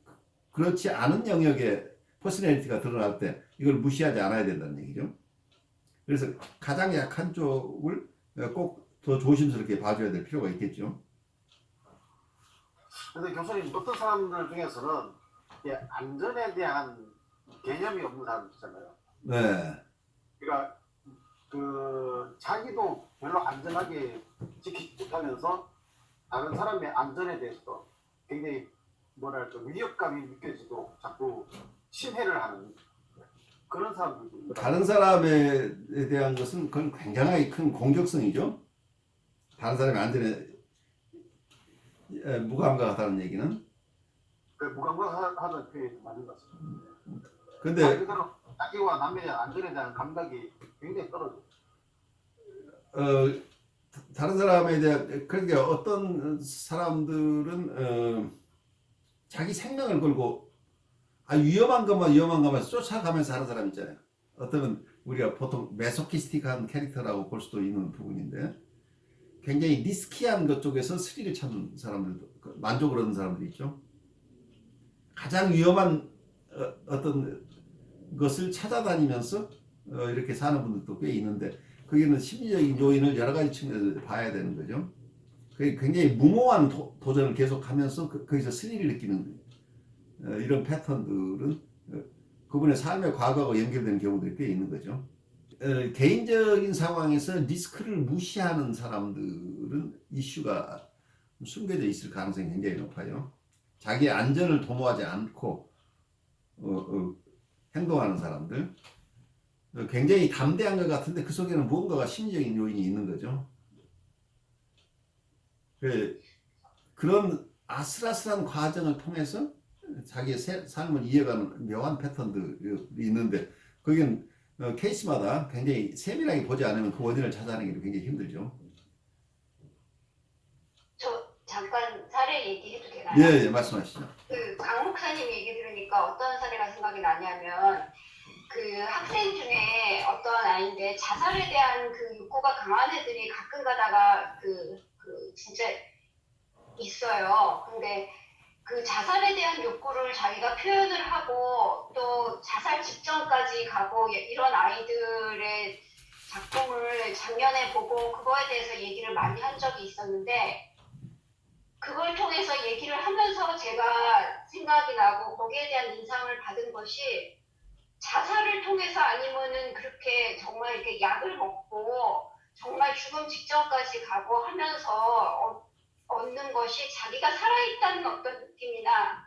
그렇지 않은 영역에 퍼스널리티가 드러날 때 이걸 무시하지 않아야 된다는 얘기죠. 그래서 가장 약한 쪽을 꼭 더 조심스럽게 봐줘야 될 필요가 있겠죠. 근데 교수님 어떤 사람들 중에서는 안전에 대한 개념이 없는 사람들 있잖아요. 네. 그러니까 그 자기도 별로 안전하게 지키지 못하면서 다른 사람의 안전에 대해서도 굉장히 뭐랄까 위협감이 느껴지고 자꾸 침해를 하는 그런 사람들도 있더라고요. 다른 사람에 대한 것은 그건 굉장히 큰 공격성이죠. 다른 사람의 안전에 무감각하다는 얘기는. 그 무감각하다는 표현이 맞는 것 같습니다. 근데 말 그대로 자기와 남의 안전에 대한 감각이 굉장히 떨어져요. 다른 사람에 대한 그러니까 어떤 사람들은 자기 생명을 걸고 위험한 것만 쫓아가면서 하는 사람 있잖아요. 어떤 우리가 보통 메소키스틱한 캐릭터라고 볼 수도 있는 부분인데 굉장히 리스키한 것 쪽에서 스릴을 찾는 사람들도 만족을 얻는 사람들이 있죠. 가장 위험한 어떤 것을 찾아다니면서 이렇게 사는 분들도 꽤 있는데 거기는 심리적인 요인을 여러 가지 측면에서 봐야 되는 거죠. 굉장히 무모한 도전을 계속하면서 거기서 스릴을 느끼는 이런 패턴들은 그분의 삶의 과거하고 연결되는 경우들이 꽤 있는 거죠. 개인적인 상황에서 리스크를 무시하는 사람들은 이슈가 숨겨져 있을 가능성이 굉장히 높아요. 자기의 안전을 도모하지 않고 행동하는 사람들 굉장히 담대한 것 같은데 그 속에는 무언가가 심리적인 요인이 있는 거죠. 그런 아슬아슬한 과정을 통해서 자기의 삶을 이어가는 묘한 패턴들이 있는데 거기는 케이스마다 굉장히 세밀하게 보지 않으면 그 원인을 찾아내기는 굉장히 힘들죠. 저 잠깐 사례 얘기해도 되나요? 예, 말씀하시죠. 그 강 목사님 얘기 들으니까 어떤 사례가 생각이 나냐면 그 학생 중에 어떤 아이인데 자살에 대한 그 욕구가 강한 애들이 가끔 가다가 그 진짜 있어요. 근데 그 자살에 대한 욕구를 자기가 표현을 하고 또 자살 직전까지 가고 이런 아이들의 작품을 작년에 보고 그거에 대해서 얘기를 많이 한 적이 있었는데 그걸 통해서 얘기를 하면서 제가 생각이 나고 거기에 대한 인상을 받은 것이 자살을 통해서 아니면은 그렇게 정말 이렇게 약을 먹고 정말 죽음 직전까지 가고 하면서 얻는 것이 자기가 살아있다는 어떤 느낌이나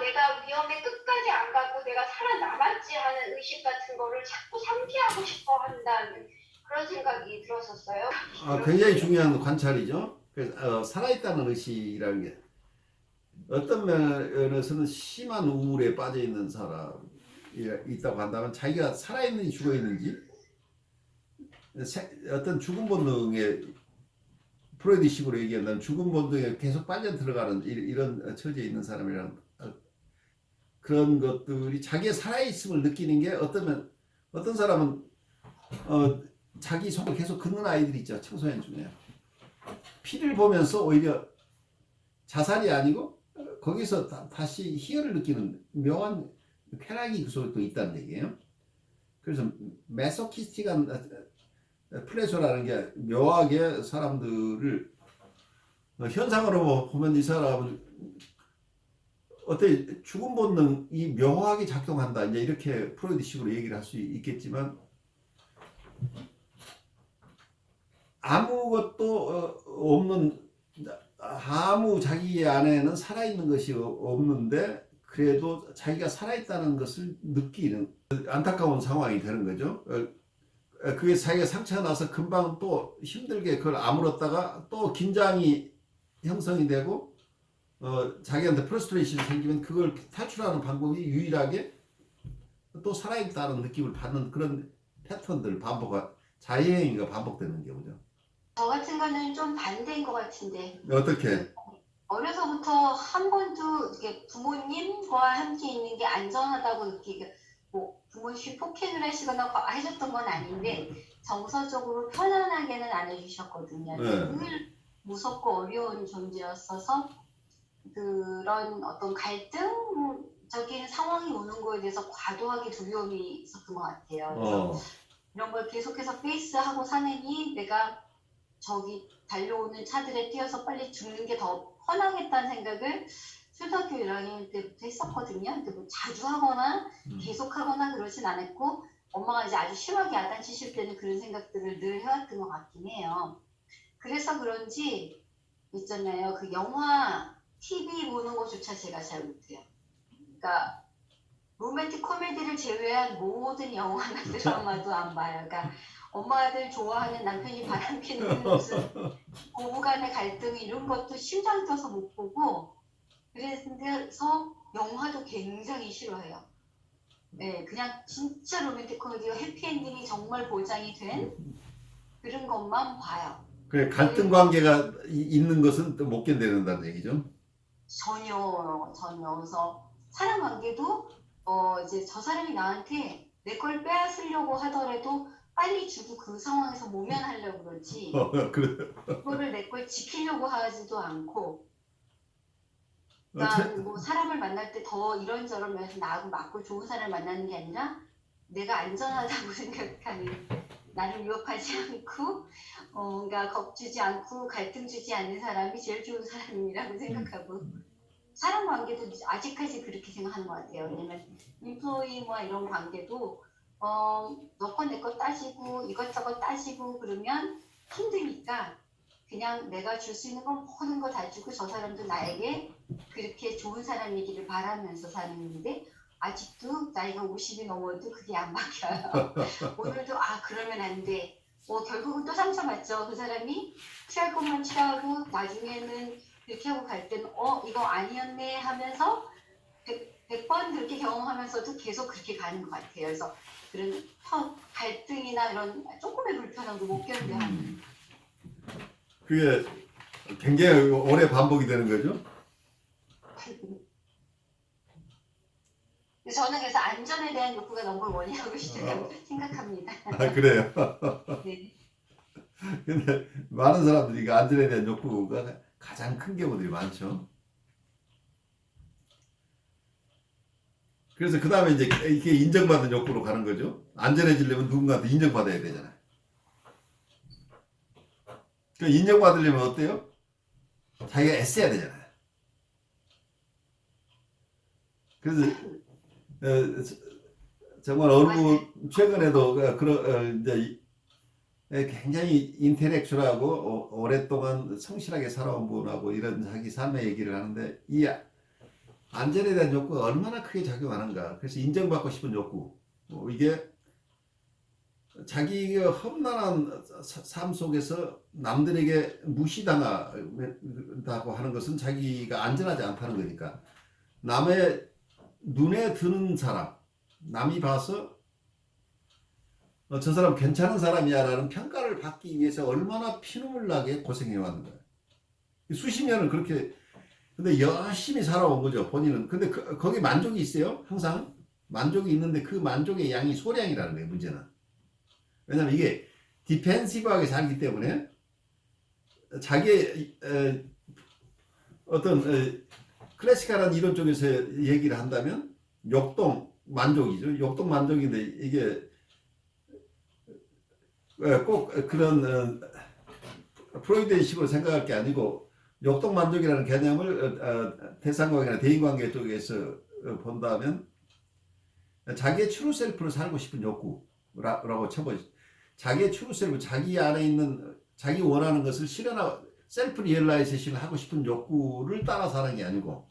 내가 위험에 끝까지 안 가고 내가 살아남았지 하는 의식 같은 거를 자꾸 상기하고 싶어 한다는 그런 생각이 들었었어요. 굉장히 중요한 관찰이죠. 그래서 살아있다는 의식이라는 게 어떤 면에서는 심한 우울에 빠져 있는 사람이 있다고 한다면 자기가 살아있는지 죽어있는지 어떤 죽음 본능에 프로이드식으로 얘기한다면 죽음 본능에 계속 빠져 들어가는 이런 처지에 있는 사람이란 그런 것들이 자기의 살아있음을 느끼는 게 어떤 사람은 자기 속을 계속 긋는 아이들이 있죠. 청소년 중에 피를 보면서 오히려 자살이 아니고 거기서 다시 희열을 느끼는 묘한 쾌락이 그 속에 또 있다는 얘기예요. 그래서 메소키스틱한 플레저라는 게 묘하게 사람들을 현상으로 보면 이 사람은 어때 죽음 본능이 묘하게 작동한다 이제 이렇게 프로이드식으로 얘기를 할 수 있겠지만 아무것도 없는 아무 자기 안에는 살아있는 것이 없는데 그래도 자기가 살아있다는 것을 느끼는 안타까운 상황이 되는 거죠. 그게 자기가 상처가 나서 금방 또 힘들게 그걸 아물었다가 또 긴장이 형성이 되고 자기한테 프러스트레이션이 생기면 그걸 탈출하는 방법이 유일하게 또 살아있다는 느낌을 받는 그런 패턴들 자해행위가 반복되는 경우죠. 저 같은 거는 좀 반대인 것 같은데 어떻게? 어려서부터 한 번도 이렇게 부모님과 함께 있는 게 안전하다고 느끼게 뭐 부모님 폭행을 하시거나 하셨던 건 아닌데 정서적으로 편안하게는 안 해주셨거든요. 네. 늘 무섭고 어려운 존재였어서 그런 어떤 갈등적인 상황이 오는 거에 대해서 과도하게 두려움이 있었던 것 같아요. 그래서 이런 걸 계속해서 페이스하고 사느니 내가 저기 달려오는 차들에 뛰어서 빨리 죽는 게 더 편하겠다는 생각을 초등학교 1학년 때부터 했었거든요. 근데 뭐 자주 하거나 계속 하거나 그러진 않았고 엄마가 이제 아주 심하게 야단치실 때는 그런 생각들을 늘 해왔던 것 같긴 해요. 그래서 그런지 있잖아요. 그 영화, TV 보는 것조차 제가 잘 못해요. 그러니까 로맨틱 코미디를 제외한 모든 영화나 드라마도 안 봐요. 그러니까 엄마들 좋아하는 남편이 바람피는 무슨 고부간의 갈등 이런 것도 심장 뛰어서 못 보고 그래서 영화도 굉장히 싫어해요. 네, 그냥 진짜 로맨틱 코미디와 해피엔딩이 정말 보장이 된 그런 것만 봐요. 그래, 갈등 관계가 있는 것은 또 못 견뎌낸다는 얘기죠. 전혀. 그래서 사람 관계도 이제 저 사람이 나한테 내 걸 빼앗으려고 하더라도 빨리 주고 그 상황에서 모면하려고 그러지. 그래. 그거를 내 걸 지키려고 하지도 않고. 어, 그러니까 뭐 사람을 만날 때 더 이런저런 면에서 나하고 맞고 좋은 사람을 만나는 게 아니라 내가 안전하다고 생각하는 나를 위협하지 않고 그러니까 겁주지 않고 갈등 주지 않는 사람이 제일 좋은 사람이라고 생각하고 사람 관계도 아직까지 그렇게 생각하는 것 같아요. 왜냐면 인플루이와 이런 관계도 너 거 내 거 따지고 이것저것 따지고 그러면 힘드니까 그냥 내가 줄 수 있는 건 모든 거 다 주고 저 사람도 나에게 그렇게 좋은 사람이기를 바라면서 사는데 아직도 나이가 50이 넘어도 그게 안 바뀌어요. 오늘도 그러면 안 돼. 결국은 또 상처받죠. 그 사람이 취할 것만 취하고 나중에는 이렇게 하고 갈 때는 이거 아니었네 하면서 100번 그렇게 경험하면서도 계속 그렇게 가는 것 같아요. 그래서 그런 갈등이나 이런 조금의 불편함도 못 견뎌하는. 그게 굉장히 오래 반복이 되는 거죠. 저는 그래서 안전에 대한 욕구가 넘버원이라고 생각합니다. 그래요. 네. 근데 많은 사람들이 그 안전에 대한 욕구가 가장 큰 경우들이 많죠. 그래서 그 다음에 이제 이게 인정받는 욕구로 가는 거죠. 안전해지려면 누군가한테 인정받아야 되잖아요. 그 인정받으려면 어때요? 자기가 애써야 되잖아요. 그래서 정말 최근에도 이제 굉장히 인텔렉츄얼하고 오랫동안 성실하게 살아온 분하고 이런 자기 삶의 얘기를 하는데 이 안전에 대한 욕구가 얼마나 크게 작용하는가. 그래서 인정받고 싶은 욕구. 이게 자기가 험난한 삶 속에서 남들에게 무시당하다고 하는 것은 자기가 안전하지 않다는 거니까 남의 눈에 드는 사람, 남이 봐서 저 사람 괜찮은 사람이야 라는 평가를 받기 위해서 얼마나 피눈물 나게 고생해 왔는 거예요. 수십 년을 그렇게 근데 열심히 살아온 거죠, 본인은. 근데 거기 만족이 있어요, 항상. 만족이 있는데 그 만족의 양이 소량이라는 거예요, 문제는. 왜냐면 이게 디펜시브하게 살기 때문에 자기의 어떤 클래시컬한 이론 쪽에서 얘기를 한다면 역동 만족이죠. 역동 만족인데 이게 꼭 그런 프로이드의 식으로 생각할 게 아니고 역동 만족이라는 개념을 대상관계나 대인관계 쪽에서 본다면 자기의 트루 셀프를 살고 싶은 욕구라고 쳐보죠. 자기의 트루 셀프, 자기 안에 있는 자기 원하는 것을 실현하고 셀프 리얼라이제이션을 하고 싶은 욕구를 따라 사는 게 아니고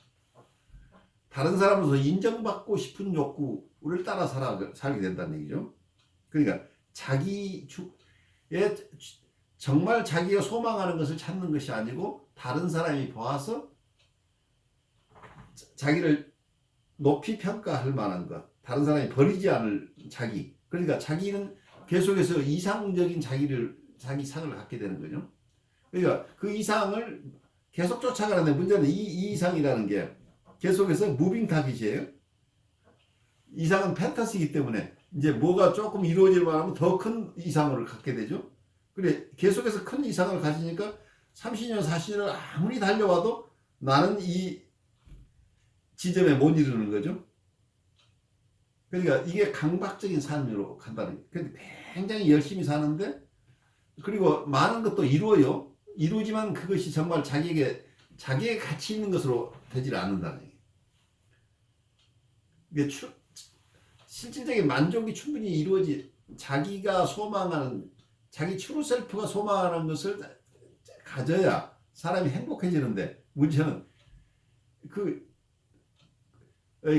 다른 사람으로서 인정받고 싶은 욕구를 따라 살게 된다는 얘기죠. 그러니까 정말 자기가 소망하는 것을 찾는 것이 아니고 다른 사람이 보아서 자기를 높이 평가할 만한 것, 다른 사람이 버리지 않을 자기. 그러니까 자기는 계속해서 이상적인 자기 상을 갖게 되는 거죠. 그러니까 그 이상을 계속 쫓아가는데 문제는 이 이상이라는 게 계속해서 무빙 타깃이에요. 이상은 판타지이기 때문에 이제 뭐가 조금 이루어질 만하면 더 큰 이상을 갖게 되죠. 그래 계속해서 큰 이상을 가지니까 30년, 40년을 아무리 달려와도 나는 이 지점에 못 이르는 거죠. 그러니까 이게 강박적인 삶으로 간다는 거예요. 굉장히 열심히 사는데 그리고 많은 것도 이루어요. 이루지만 그것이 정말 자기의 가치 있는 것으로 되질 않는다는 얘기예요. 이게 실질적인 만족이 충분히 자기가 소망하는 자기 트루 셀프가 소망하는 것을 가져야 사람이 행복해지는데 문제는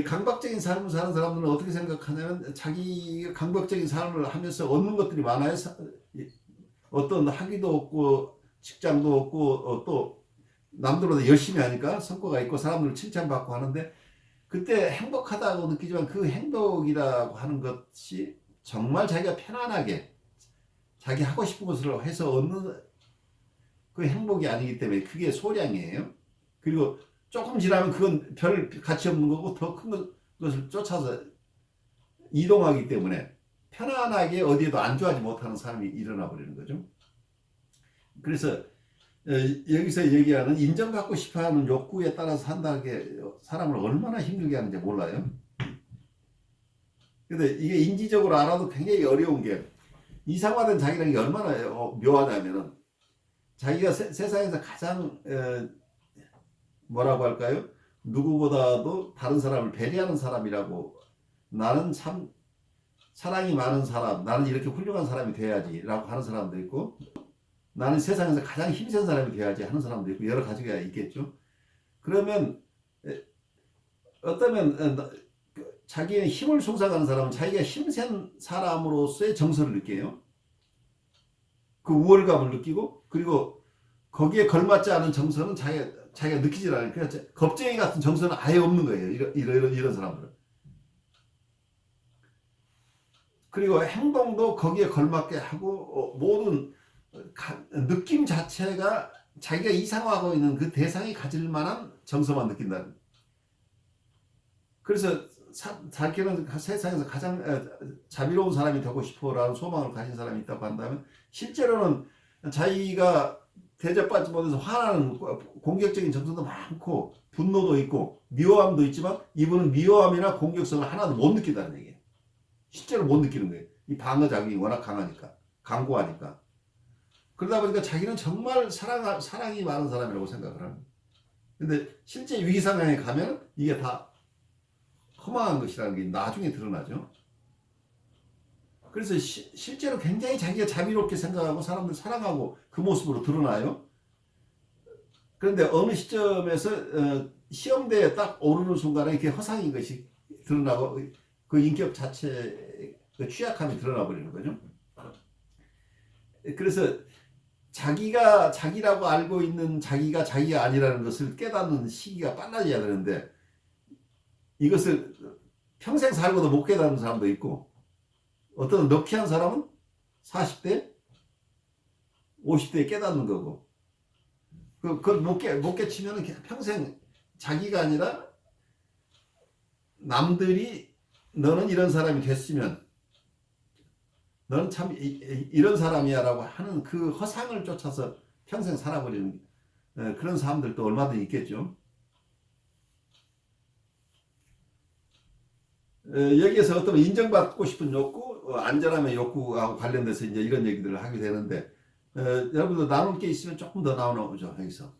강박적인 삶을 사는 사람들은 어떻게 생각하냐면 자기가 강박적인 삶을 하면서 얻는 것들이 많아요. 어떤 학위도 없고 직장도 없고 또 남들보다 열심히 하니까 성과가 있고 사람들 칭찬받고 하는데 그때 행복하다고 느끼지만 그 행복이라고 하는 것이 정말 자기가 편안하게 자기 하고 싶은 것을 해서 얻는 그 행복이 아니기 때문에 그게 소량이에요. 그리고 조금 지나면 그건 별 가치 없는 거고 더 큰 것을 쫓아서 이동하기 때문에 편안하게 어디에도 안주하지 못하는 사람이 일어나 버리는 거죠. 그래서 여기서 얘기하는 인정받고 싶어하는 욕구에 따라서 산다는 게 사람을 얼마나 힘들게 하는지 몰라요. 근데 이게 인지적으로 알아도 굉장히 어려운 게 이상화된 자기라는 게 얼마나 묘하냐면은 자기가 세상에서 가장 뭐라고 할까요? 누구보다도 다른 사람을 배려하는 사람이라고 나는 참 사랑이 많은 사람, 나는 이렇게 훌륭한 사람이 돼야지라고 하는 사람도 있고 나는 세상에서 가장 힘센 사람이 돼야지 하는 사람도 있고 여러 가지가 있겠죠. 그러면 어떠면 자기의 힘을 숭상하는 사람은 자기가 힘센 사람으로서의 정서를 느껴요. 그 우월감을 느끼고 그리고 거기에 걸맞지 않은 정서는 자기가 느끼질 않아요. 그러니까 겁쟁이 같은 정서는 아예 없는 거예요. 이런 사람들은. 그리고 행동도 거기에 걸맞게 하고 모든 느낌 자체가 자기가 이상화하고 있는 그 대상이 가질 만한 정서만 느낀다는. 그래서 자기는 세상에서 가장 자비로운 사람이 되고 싶어라는 소망을 가진 사람이 있다고 한다면 실제로는 자기가 대접받지 못해서 화나는 공격적인 정서도 많고 분노도 있고 미워함도 있지만 이분은 미워함이나 공격성을 하나도 못 느낀다는 얘기예요. 실제로 못 느끼는 거예요. 이 방어작용이 워낙 강하니까 강고하니까. 그러다 보니까 자기는 정말 사랑이 많은 사람이라고 생각을 하는 거예요. 근데 실제 위기 상황에 가면 이게 다 허망한 것이라는 게 나중에 드러나죠. 그래서 실제로 굉장히 자기가 자비롭게 생각하고 사람들 사랑하고 그 모습으로 드러나요. 그런데 어느 시점에서 시험대에 딱 오르는 순간에 이렇게 허상인 것이 드러나고 그 인격 자체의 취약함이 드러나 버리는 거죠. 그래서 자기가 자기라고 알고 있는 자기가 아니라는 것을 깨닫는 시기가 빨라져야 되는데 이것을 평생 살고도 못 깨닫는 사람도 있고 어떤 럭키한 사람은 40대, 50대에 깨닫는 거고 그걸 못 깨치면 평생 자기가 아니라 남들이 너는 이런 사람이 됐으면 너는 참 이런 사람이야 라고 하는 그 허상을 쫓아서 평생 살아버리는 그런 사람들도 얼마든지 있겠죠. 여기에서 어떤 인정받고 싶은 욕구, 안전함의 욕구하고 관련돼서 이제 이런 얘기들을 하게 되는데 여러분들 나눌 게 있으면 조금 더 나오죠 여기서.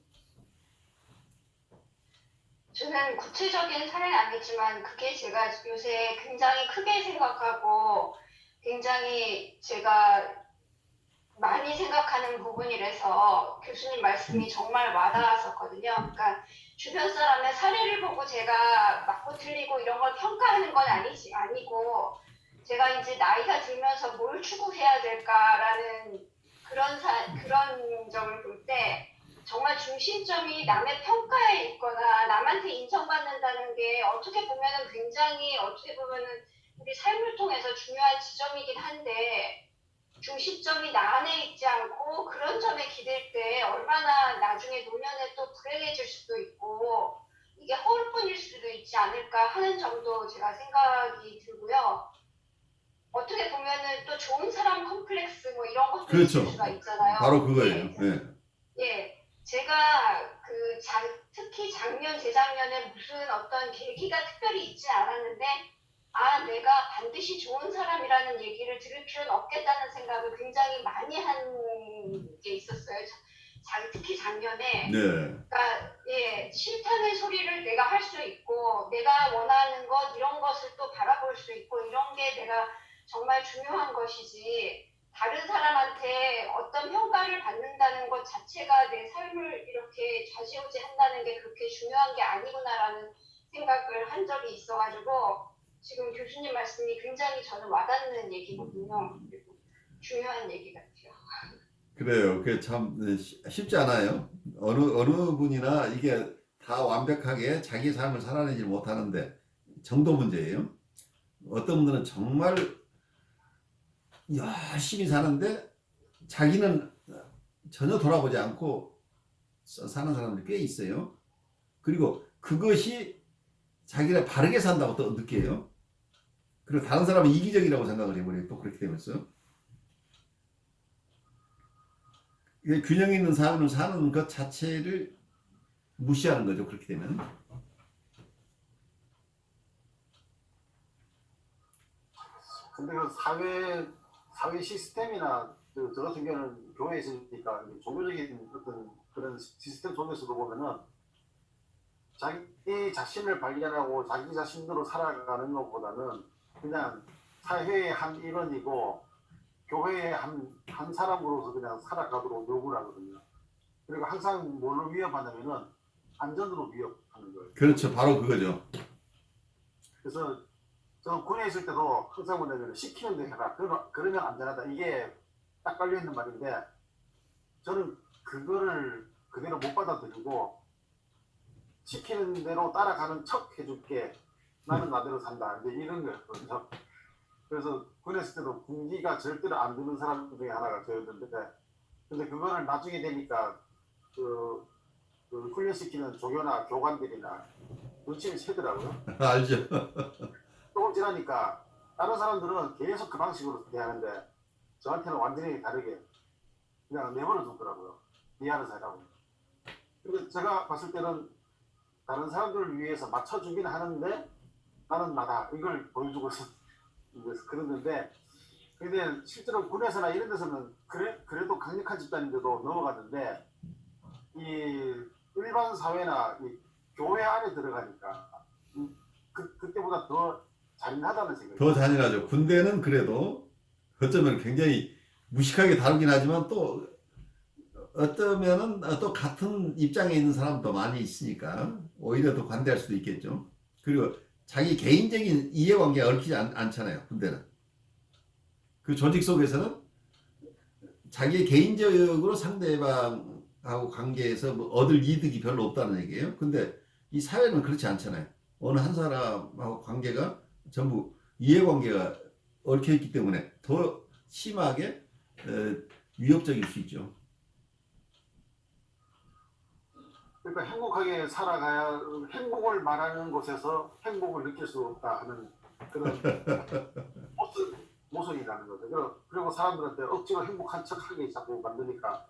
저는 구체적인 사례는 아니지만 그게 제가 요새 굉장히 크게 생각하고 굉장히 제가 많이 생각하는 부분이라서 교수님 말씀이 정말 와닿았었거든요. 그러니까 주변 사람의 사례를 보고 제가 맞고 틀리고 이런 걸 평가하는 건 아니고 제가 이제 나이가 들면서 뭘 추구해야 될까라는 그런 점을 볼 때 정말 중심점이 남의 평가에 있거나 남한테 인정받는다는 게 어떻게 보면은 굉장히 우리 삶을 통해서 중요한 지점이긴 한데 중시점이 나 안에 있지 않고 그런 점에 기댈 때 얼마나 나중에 노년에 또 불행해질 수도 있고 이게 허울뿐일 수도 있지 않을까 하는 점도 제가 생각이 들고요. 어떻게 보면은 또 좋은 사람 컴플렉스 뭐 이런 것도 그렇죠. 있을 수가 있잖아요. 바로 그거예요. 예. 예. 예, 제가 특히 작년, 재작년에 무슨 어떤 계기가 특별히 있지 않았는데, 아, 내가 반드시 좋은 사람이라는 얘기를 들을 필요는 없겠다는 생각을 굉장히 많이 한 게 있었어요. 특히 작년에. 네. 그러니까, 예, 싫다는 소리를 내가 할 수 있고, 내가 원하는 것, 이런 것을 또 바라볼 수 있고, 이런 게 내가 정말 중요한 것이지, 다른 사람한테 어떤 평가를 받는다는 것 자체가 내 삶을 이렇게 좌지우지 한다는 게 그렇게 중요한 게 아니구나라는 생각을 한 적이 있어가지고 지금 교수님 말씀이 굉장히 저는 와닿는 얘기거든요. 그리고 중요한 얘기 같아요. 그래요. 그게 참 쉽지 않아요. 어느 분이나 이게 다 완벽하게 자기 삶을 살아내지 못하는데 정도 문제예요. 어떤 분들은 정말 열심히 사는데 자기는 전혀 돌아보지 않고 사는 사람들이 꽤 있어요. 그리고 그것이 자기가 바르게 산다고 또 느껴요. 그리고 다른 사람은 이기적이라고 생각을 해버려요. 또 그렇게 되면서. 균형 있는 삶을 사는 것 자체를 무시하는 거죠. 그렇게 되면. 근데 그 사회 시스템이나 저 같은 경우는 교회에 있으니까 종교적인 어떤 그런 시스템 속에서도 보면은 자기 자신을 발견하고 자기 자신으로 살아가는 것보다는 그냥 사회의 한 일원이고 교회의 한 사람으로서 그냥 살아가도록 요구를 하거든요. 그리고 항상 뭘로 위협하냐면은 안전으로 위협하는 거예요. 그렇죠. 바로 그거죠. 그래서 저는 군에 있을 때도 항상 뭐냐면 시키는 데 해라. 그러면 안전하다. 이게 딱 깔려있는 말인데 저는 그거를 그대로 못 받아들이고 시키는 대로 따라가는 척 해줄게. 나는 나대로 산다. 이제 이런 거였거든요. 그래서 군에 있을 때도 군기가 절대로 안 드는 사람 중에 하나가 저였는데 근데 그거를 나중에 되니까 그 훈련시키는 조교나 교관들이나 눈치를 채더라고요. 알죠. 조금 지나니까 다른 사람들은 계속 그 방식으로 대하는데 저한테는 완전히 다르게 그냥 내버려 두더라고요. 이해하는 사람하고. 근데 제가 봤을 때는 다른 사람들을 위해서 맞춰주긴 하는데 나는 나다 이걸 보여주고 그러는데 근데 실제로 군에서나 이런 데서는 그래도 강력한 집단인데도 넘어갔는데 이 일반 사회나 이 교회 안에 들어가니까 그때보다 더 잔인하다는 생각이 더 잔인하죠. 군대는 그래도 어쩌면 굉장히 무식하게 다루긴 하지만 또 어쩌면은 또 같은 입장에 있는 사람도 많이 있으니까 오히려 더 관대할 수도 있겠죠. 그리고 자기 개인적인 이해관계가 얽히지 않잖아요. 군대는. 그 조직 속에서는 자기 개인적으로 상대방하고 관계에서 뭐 얻을 이득이 별로 없다는 얘기예요. 근데 이 사회는 그렇지 않잖아요. 어느 한 사람하고 관계가 전부 이해관계가 얽혀있기 때문에 더 심하게 위협적일 수 있죠. 그러니까 행복하게 살아가야 행복을 말하는 곳에서 행복을 느낄 수 없다 하는 그런 모순이라는 거죠. 그리고 사람들한테 억지로 행복한 척하게 자꾸 만드니까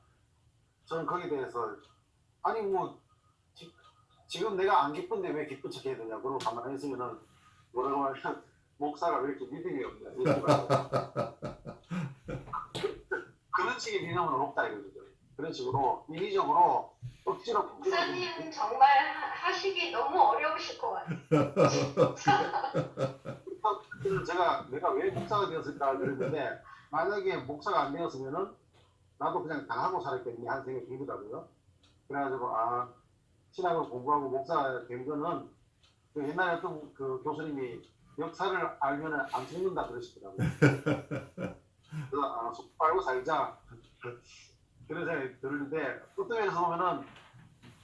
저는 거기에 대해서 아니 뭐 지금 내가 안 기쁜데 왜 기쁜 척 해야 되냐 그러고 가만히 있으면은 뭐라고 하면 목사가 왜 이렇게 믿음이 없냐 그런 식의 민원은 없다 이거죠. 그런 식으로 인위적으로 억지로 목사님 정말 하시기 너무 어려우실 것 같아요. 내가 왜 목사가 되었을까 그랬는데 만약에 목사가 안 되었으면은 나도 그냥 당하고 살았겠네 하는 생각이 들더라고요. 그래가지고 신학을 공부하고 목사가 된 거는 그 옛날에 어떤 그 교수님이 역사를 알면 안 죽는다 그러시더라고요. 그래서 속 빨고 살자 그런 생각이 드는데 어떤 면에서 보면은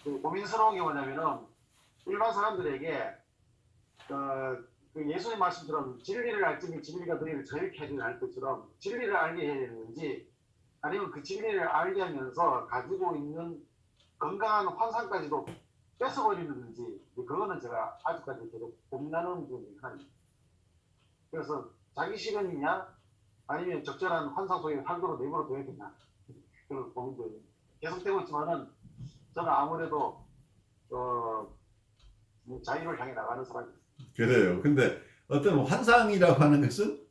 그 고민스러운 게 뭐냐면은 일반 사람들에게 그 예수의 말씀처럼 진리를 알지니 진리가 너희를 자유케 하리라 할 것처럼 진리를 알게 해야 되는지 아니면 그 진리를 알게 하면서 가지고 있는 건강한 환상까지도 뺏어버리는지 그거는 제가 아직까지 계속 고민하는 부분 중 하나입니다. 그래서 자기 실현이냐 아니면 적절한 환상 속에 활도로 내버려 둬야 되냐 그런 고민도 계속되고 있지만은 저는 아무래도 자유를 향해 나가는 사람입니다. 그래요. 근데 어떤 환상이라고 하는 것은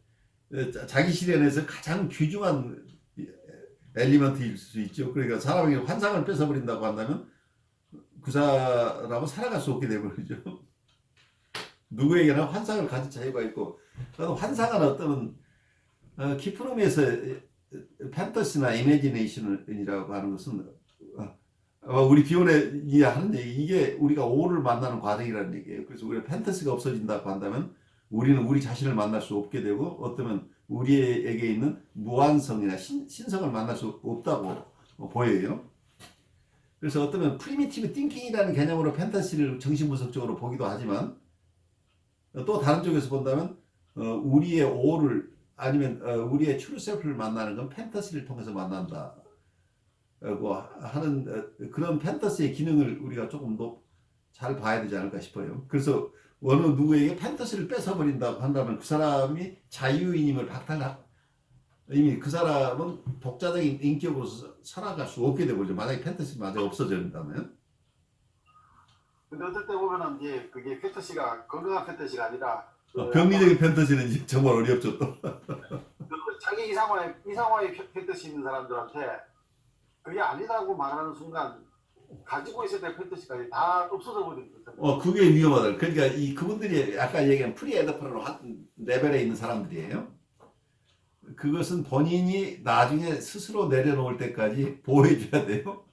자기 실현에서 가장 귀중한 엘리먼트일 수 있죠. 그러니까 사람이 환상을 뺏어버린다고 한다면 그 사람은 살아갈 수 없게 되버리죠. 누구에게나 환상을 가질 자유가 있고, 환상은 어떤 깊은 의미에서 판타지나 이미지네이션이라고 하는 것은 우리 비혼에 하는 얘기, 이게 우리가 오를 만나는 과정이라는 얘기예요. 그래서 우리가 판타지가 없어진다고 한다면 우리는 우리 자신을 만날 수 없게 되고, 어쩌면 우리에게 있는 무한성이나 신성을 만날 수 없다고 보여요. 그래서 어쩌면 프리미티브 띵킹이라는 개념으로 판타지를 정신분석적으로 보기도 하지만, 또 다른 쪽에서 본다면 우리의 오를 아니면 우리의 트루 셀프를 만나는 건 판타지를 통해서 만난다 하는 그런 판타지의 기능을 우리가 조금 더 잘 봐야 되지 않을까 싶어요. 그래서 어느 누구에게 판타지를 뺏어버린다고 한다면 그 사람이 자유인임을 이미 그 사람은 독자적인 인격으로 살아갈 수 없게 되버리죠. 만약에 판타지마저 없어진다면. 근데 어떨 때 보면은 이제 그게 판타지가 건강한 판타지가 아니라 병리적인 판타지는 이제 정말 어렵죠 또. 자기 이상화의 판타지 있는 사람들한테 그게 아니라고 말하는 순간 가지고 있어야 될 판타지까지 다 없어져 버리는 거죠. 그게 위험하다. 그러니까 그분들이 아까 얘기한 프리에더퍼런 레벨에 있는 사람들이에요. 그것은 본인이 나중에 스스로 내려놓을 때까지 보호해줘야 돼요.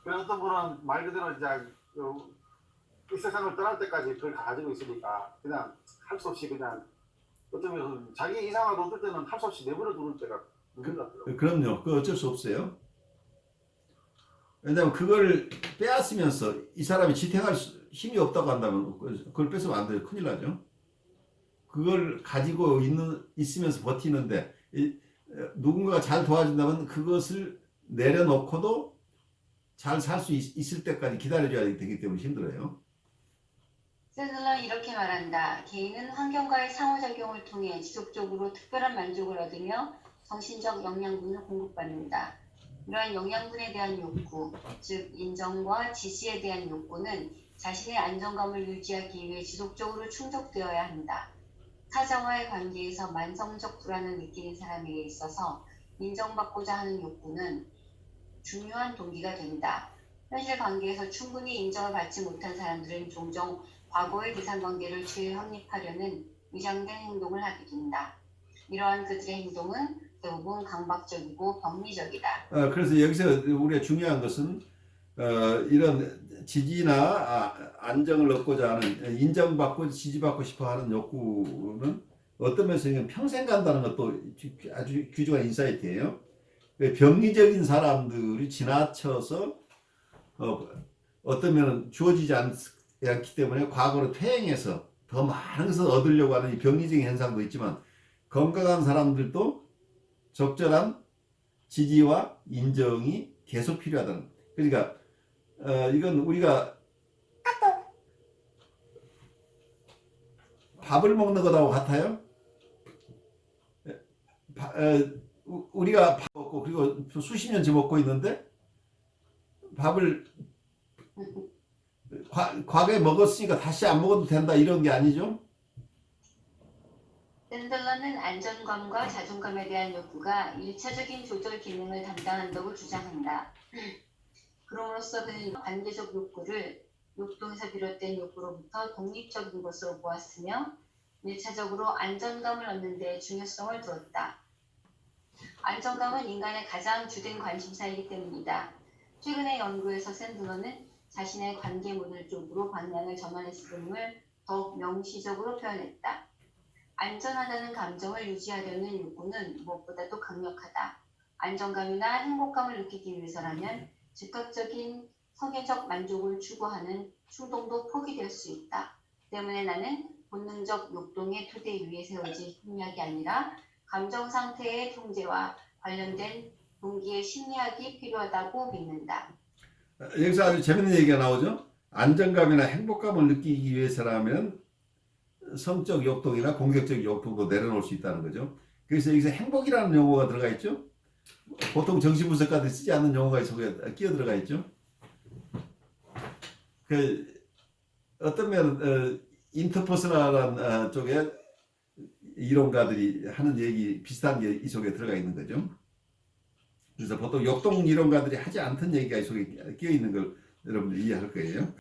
그래서 어떤 분은 말 그대로 이제 이 세상을 떠날 때까지 그걸 가지고 있으니까 그냥 할 수 없이 그냥 어쩌면 자기 이상화도 어떨 때는 할 수 없이 내버려 두는 때가 있는 것 같더라고요. 그럼요. 그거 어쩔 수 없어요. 왜냐하면 그걸 빼앗으면서 이 사람이 지탱할 힘이 없다고 한다면 그걸 뺏으면 안 돼요. 큰일 나죠. 그걸 가지고 있으면서 버티는데 누군가가 잘 도와준다면 그것을 내려놓고도 잘 살 수 있을 때까지 기다려줘야 되기 때문에 힘들어요. 샌들러는 이렇게 말한다. 개인은 환경과의 상호작용을 통해 지속적으로 특별한 만족을 얻으며 정신적 영양분을 공급받는다. 이러한 영양분에 대한 욕구, 즉 인정과 지시에 대한 욕구는 자신의 안정감을 유지하기 위해 지속적으로 충족되어야 한다. 타자와의 관계에서 만성적 불안을 느끼는 사람에게 있어서 인정받고자 하는 욕구는 중요한 동기가 된다. 현실 관계에서 충분히 인정을 받지 못한 사람들은 종종 과거의 대상관계를 재확립하려는 위장된 행동을 하게 된다. 이러한 그들의 행동은 대부분 강박적이고 병리적이다. 그래서 여기서 우리가 중요한 것은 이런 지지나 안정을 얻고자 하는 인정받고 지지받고 싶어하는 욕구는 어떤 면에서 평생 간다는 것도 아주 귀중한 인사이트예요. 병리적인 사람들이 지나쳐서 어떤 면은 주어지지 않기 때문에 과거로 퇴행해서 더 많은 것을 얻으려고 하는 이 병리적인 현상도 있지만, 건강한 사람들도 적절한 지지와 인정이 계속 필요하다는. 그러니까 이건 우리가 밥을 먹는 것하고 같아요. 우리가 밥 먹고 그리고 수십 년째 먹고 있는데 밥을 과거에 먹었으니까 다시 안 먹어도 된다 이런 게 아니죠. 샌들러는 안정감과 자존감에 대한 욕구가 1차적인 조절 기능을 담당한다고 주장한다. 그럼으로써 그는 관계적 욕구를 욕동에서 비롯된 욕구로부터 독립적인 것으로 보았으며 1차적으로 안정감을 얻는 데 중요성을 두었다. 안정감은 인간의 가장 주된 관심사이기 때문이다. 최근의 연구에서 샌들러는 자신의 관계 모델 쪽으로 방향을 전환했음을 더욱 명시적으로 표현했다. 안전하다는 감정을 유지하려는 욕구는 무엇보다도 강력하다. 안정감이나 행복감을 느끼기 위해서라면 즉각적인 성애적 만족을 추구하는 충동도 포기될 수 있다. 때문에 나는 본능적 욕동의 토대 위에 세워진 심리학이 아니라 감정 상태의 통제와 관련된 동기의 심리학이 필요하다고 믿는다. 여기서 아주 재밌는 얘기가 나오죠. 안정감이나 행복감을 느끼기 위해서라면 성적 욕동이나 공격적 욕동도 내려놓을 수 있다는 거죠. 그래서 여기서 행복이라는 용어가 들어가 있죠. 보통 정신분석가들이 쓰지 않는 용어가 속에 끼어 들어가 있죠. 그 어떤 면은 인터퍼스널한 쪽에 이론가들이 하는 얘기 비슷한 게 이 속에 들어가 있는 거죠. 그래서 보통 역동 이론가들이 하지 않던 얘기가 이 속에 끼어 있는 걸 여러분들 이해할 거예요.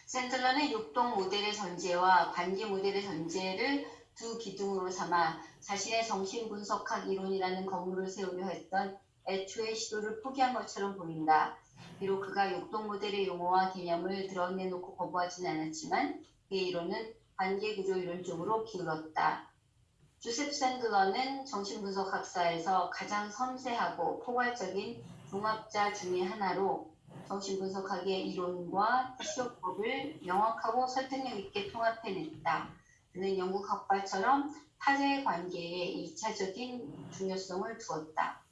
샌들러는 육동 모델의 전제와 관계 모델의 전제를 두 기둥으로 삼아 자신의 정신분석학 이론이라는 건물을 세우려 했던 애초의 시도를 포기한 것처럼 보인다. 비록 그가 육동 모델의 용어와 개념을 드러내놓고 거부하지는 않았지만 그의 이론은 관계구조 이론 쪽으로 기울었다. 조셉 샌들러는 정신분석학사에서 가장 섬세하고 포괄적인 종합자 중의 하나로 정신분석학의 이론과 시효법을 명확하고 설득력 있게 통합해냈다. 그는 영국 학파처럼 타자의 관계에 2차적인 중요성을 두었다.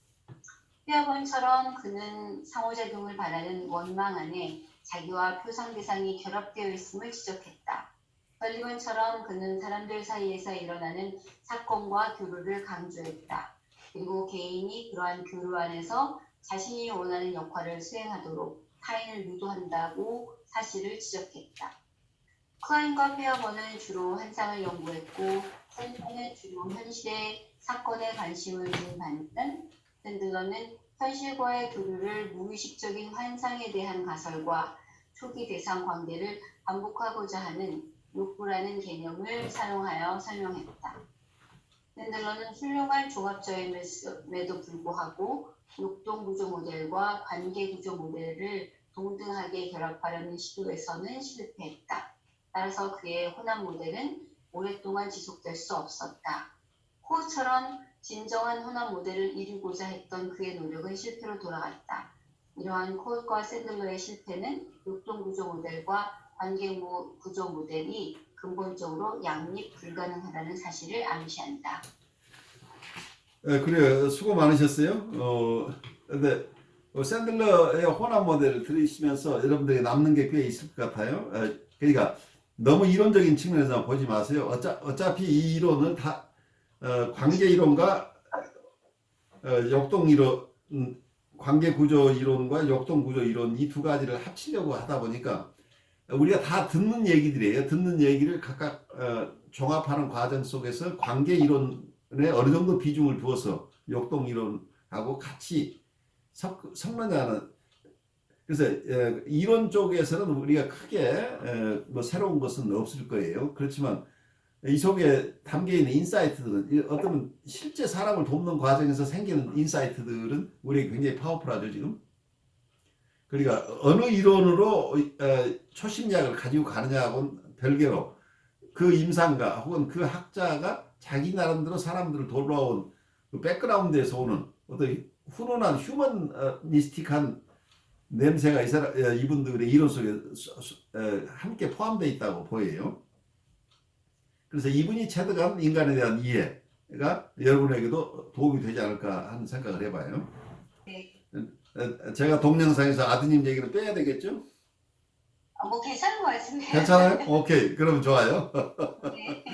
페어번처럼 그는 상호작용을 바라는 원망 안에 자기와 표상 대상이 결합되어 있음을 지적했다. 설리번처럼 그는 사람들 사이에서 일어나는 사건과 교류를 강조했다. 그리고 개인이 그러한 교류 안에서 자신이 원하는 역할을 수행하도록 타인을 유도한다고 사실을 지적했다. 클라인과 페어번은 주로 환상을 연구했고 샌들러는 주로 현실의 사건에 관심을 둔 반면 샌들러는 현실과의 교류를 무의식적인 환상에 대한 가설과 초기 대상 관계를 반복하고자 하는 욕구라는 개념을 사용하여 설명했다. 샌들러는 훌륭한 종합자임에도 불구하고 욕동 구조 모델과 관계 구조 모델을 동등하게 결합하려는 시도에서는 실패했다. 따라서 그의 혼합 모델은 오랫동안 지속될 수 없었다. 코어처럼 진정한 혼합 모델을 이루고자 했던 그의 노력은 실패로 돌아갔다. 이러한 코어과 샌들러의 실패는 욕동 구조 모델과 관계 구조 모델이 근본적으로 양립 불가능하다는 사실을 암시한다. 그래요. 수고 많으셨어요. 근데 샌들러의 혼합 모델을 들으시면서 여러분들이 남는 게 꽤 있을 것 같아요. 그러니까 너무 이론적인 측면에서 보지 마세요. 어차피 이 이론은 다 관계 이론과 역동 이론, 관계 구조 이론과 역동 구조 이론 이 두 가지를 합치려고 하다 보니까 우리가 다 듣는 얘기들이에요. 듣는 얘기를 각각 종합하는 과정 속에서 관계 이론에 어느 정도 비중을 두어서 역동 이론하고 같이 섞느냐는. 그래서 이론 쪽에서는 우리가 크게 뭐 새로운 것은 없을 거예요. 그렇지만 이 속에 담겨 있는 인사이트들은 어떤 실제 사람을 돕는 과정에서 생기는 인사이트들은 우리에게 굉장히 파워풀하죠 지금. 그러니까 어느 이론으로 초심약을 가지고 가느냐하고는 별개로 그 임상가 혹은 그 학자가 자기 나름대로 사람들을 돌아온 그 백그라운드에서 오는 어떤 훈훈한 휴머니스틱한 냄새가 이분들의 이론 속에 함께 포함되어 있다고 보여요. 그래서 이분이 체득한 인간에 대한 이해가 여러분에게도 도움이 되지 않을까 하는 생각을 해봐요. 네. 제가 동영상에서 아드님 얘기는 빼야 되겠죠? 뭐 괜찮은 것 같습니다. 괜찮아요? 오케이. 그럼 좋아요. 네.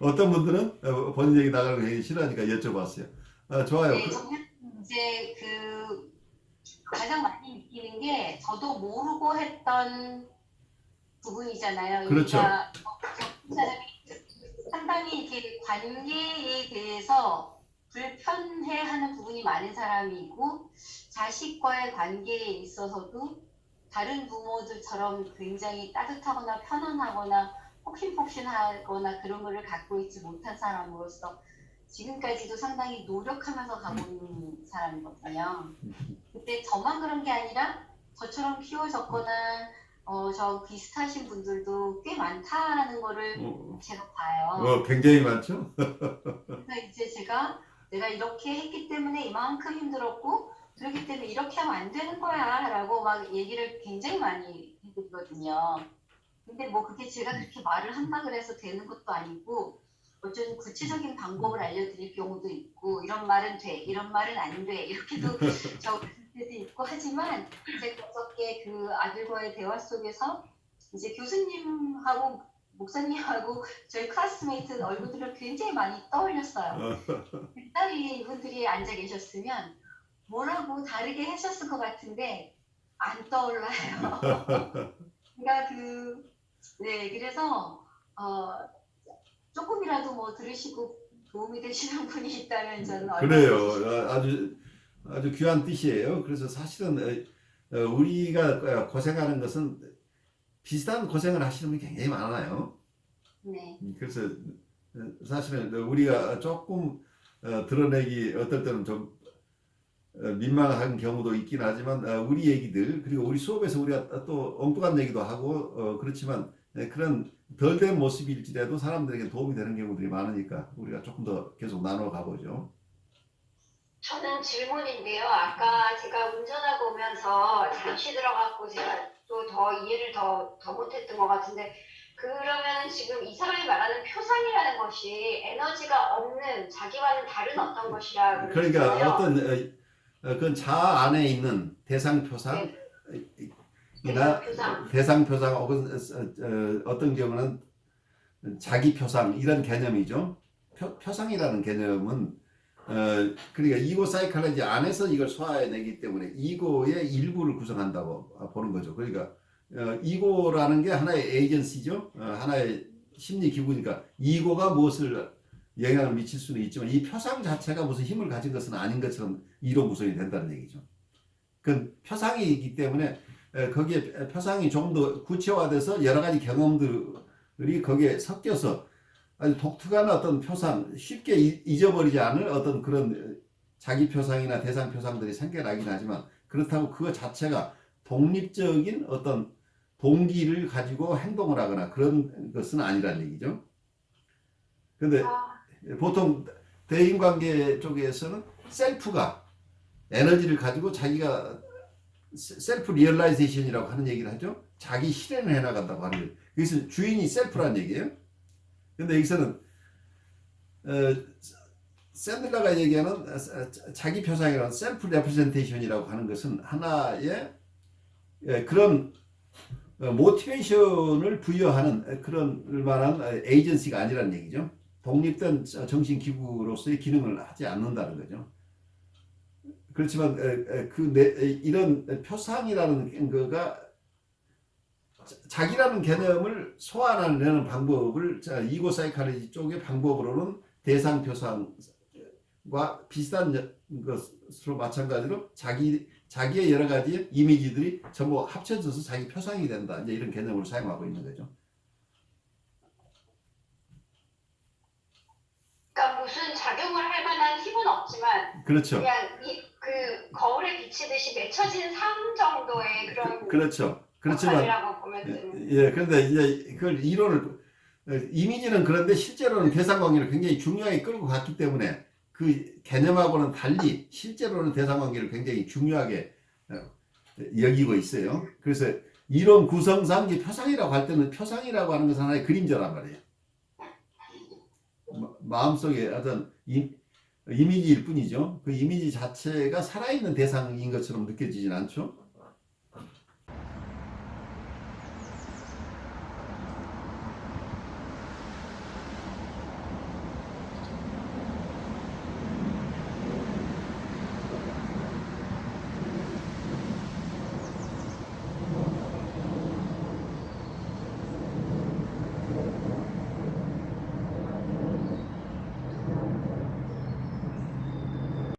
어떤 분들은 본인 얘기 나가는 거 굉장히 싫어하니까 여쭤봤어요. 좋아요. 네, 저는 이제 그 가장 많이 느끼는 게 저도 모르고 했던 부분이잖아요. 그렇죠. 그러니까 사람이 상당히 이렇게 관계에 대해서 불편해하는 부분이 많은 사람이고 자식과의 관계에 있어서도 다른 부모들처럼 굉장히 따뜻하거나 편안하거나 폭신폭신하거나 그런 거를 갖고 있지 못한 사람으로서 지금까지도 상당히 노력하면서 가고 있는 사람이거든요. 근데 저만 그런 게 아니라 저처럼 키워졌거나 저 비슷하신 분들도 꽤 많다는 거를 제가 봐요. 굉장히 많죠? 그래서 이제 내가 이렇게 했기 때문에 이만큼 힘들었고 그렇기 때문에 이렇게 하면 안 되는 거야 라고 막 얘기를 굉장히 많이 해드리거든요. 근데 뭐 그게 제가 그렇게 말을 한다 그래서 되는 것도 아니고 어쩐 구체적인 방법을 알려드릴 경우도 있고 이런 말은 돼, 이런 말은 안 돼 이렇게도 적을 때도 있고 하지만 제가 어저께 그 아들과의 대화 속에서 이제 교수님하고 목사님하고 저희 클래스메이트 얼굴들을 굉장히 많이 떠올렸어요. 딸이 이분들이 앉아 계셨으면 뭐라고 다르게 하셨을 것 같은데 안 떠올라요. 그러니까 네, 그래서 조금이라도 뭐 들으시고 도움이 되시는 분이 있다면 저는 그래요. 얼마나 아주 귀한 뜻이에요. 그래서 사실은 우리가 고생하는 것은 비슷한 고생을 하시는 분이 굉장히 많아요. 네, 그래서 사실은 우리가 조금 드러내기 어떨 때는 좀 민망한 경우도 있긴 하지만 우리 얘기들 그리고 우리 수업에서 우리가 또 엉뚱한 얘기도 하고 그렇지만 그런 덜된 모습일지라도 사람들에게 도움이 되는 경우들이 많으니까 우리가 조금 더 계속 나눠 가보죠. 저는 질문인데요. 아까 제가 운전하고 오면서 잠시 들어갔고 제가 또 더 이해를 더 못했던 것 같은데 그러면 지금 이 사람이 말하는 표상이라는 것이 에너지가 없는 자기와는 다른 어떤 것이라 그러니까 그러잖아요. 어떤 그건 자 안에 있는 대상 표상 이나 대상 표상 혹은 어떤 경우는 자기 표상 이런 개념이죠. 표상이라는 개념은 그러니까 이고 사이콜로지 안에서 이걸 소화해내기 때문에 이고의 일부를 구성한다고 보는 거죠. 그러니까 이고라는 게 하나의 에이전시죠. 하나의 심리 기구니까 이고가 무엇을 영향을 미칠 수는 있지만 이 표상 자체가 무슨 힘을 가진 것은 아닌 것처럼 이론 구성이 된다는 얘기죠. 그건 표상이기 때문에 거기에 표상이 좀 더 구체화돼서 여러 가지 경험들이 거기에 섞여서 아주 독특한 어떤 표상, 쉽게 잊어버리지 않을 어떤 그런 자기 표상이나 대상 표상들이 생겨나긴 하지만 그렇다고 그거 자체가 독립적인 어떤 동기를 가지고 행동을 하거나 그런 것은 아니라는 얘기죠. 근데 보통 대인관계 쪽에서는 셀프가 에너지를 가지고 자기가 셀프 리얼라이제이션이라고 하는 얘기를 하죠. 자기 실현을 해나간다고 하는 거예요. 그래서 주인이 셀프란 얘기예요. 근데 여기서는 샌들러가 얘기하는 자기 표상이라는 셀프 레프레젠테이션이라고 하는 것은 하나의 그런 모티베이션을 부여하는 그런 만한 에이전시가 아니라는 얘기죠. 독립된 정신기구로서의 기능을 하지 않는다는 거죠. 그렇지만 이런 표상이라는 거가 자기라는 개념을 소환하는 방법을 이고 사이콜로지 쪽의 방법으로는 대상 표상과 비슷한 것으로 마찬가지로 자기의 여러 가지 이미지들이 전부 합쳐져서 자기 표상이 된다. 이제 이런 개념으로 사용하고 있는 거죠. 그러니까 무슨 작용을 할 만한 힘은 없지만 그렇죠. 그냥 그 거울에 비치듯이 맺혀진 상 정도의 그런 그렇죠. 그렇지만 역할이라고 보면 되는. 예, 그런데 이제 그걸 이론을 이미지는 그런데 실제로는 대상관계를 굉장히 중요하게 끌고 갔기 때문에 그 개념하고는 달리 실제로는 대상관계를 굉장히 중요하게 여기고 있어요. 그래서 이론 구성상 표상이라고 할 때는 표상이라고 하는 것은 하나의 그림자란 말이에요. 마음속에 어떤 이미지일 뿐이죠. 그 이미지 자체가 살아있는 대상인 것처럼 느껴지진 않죠.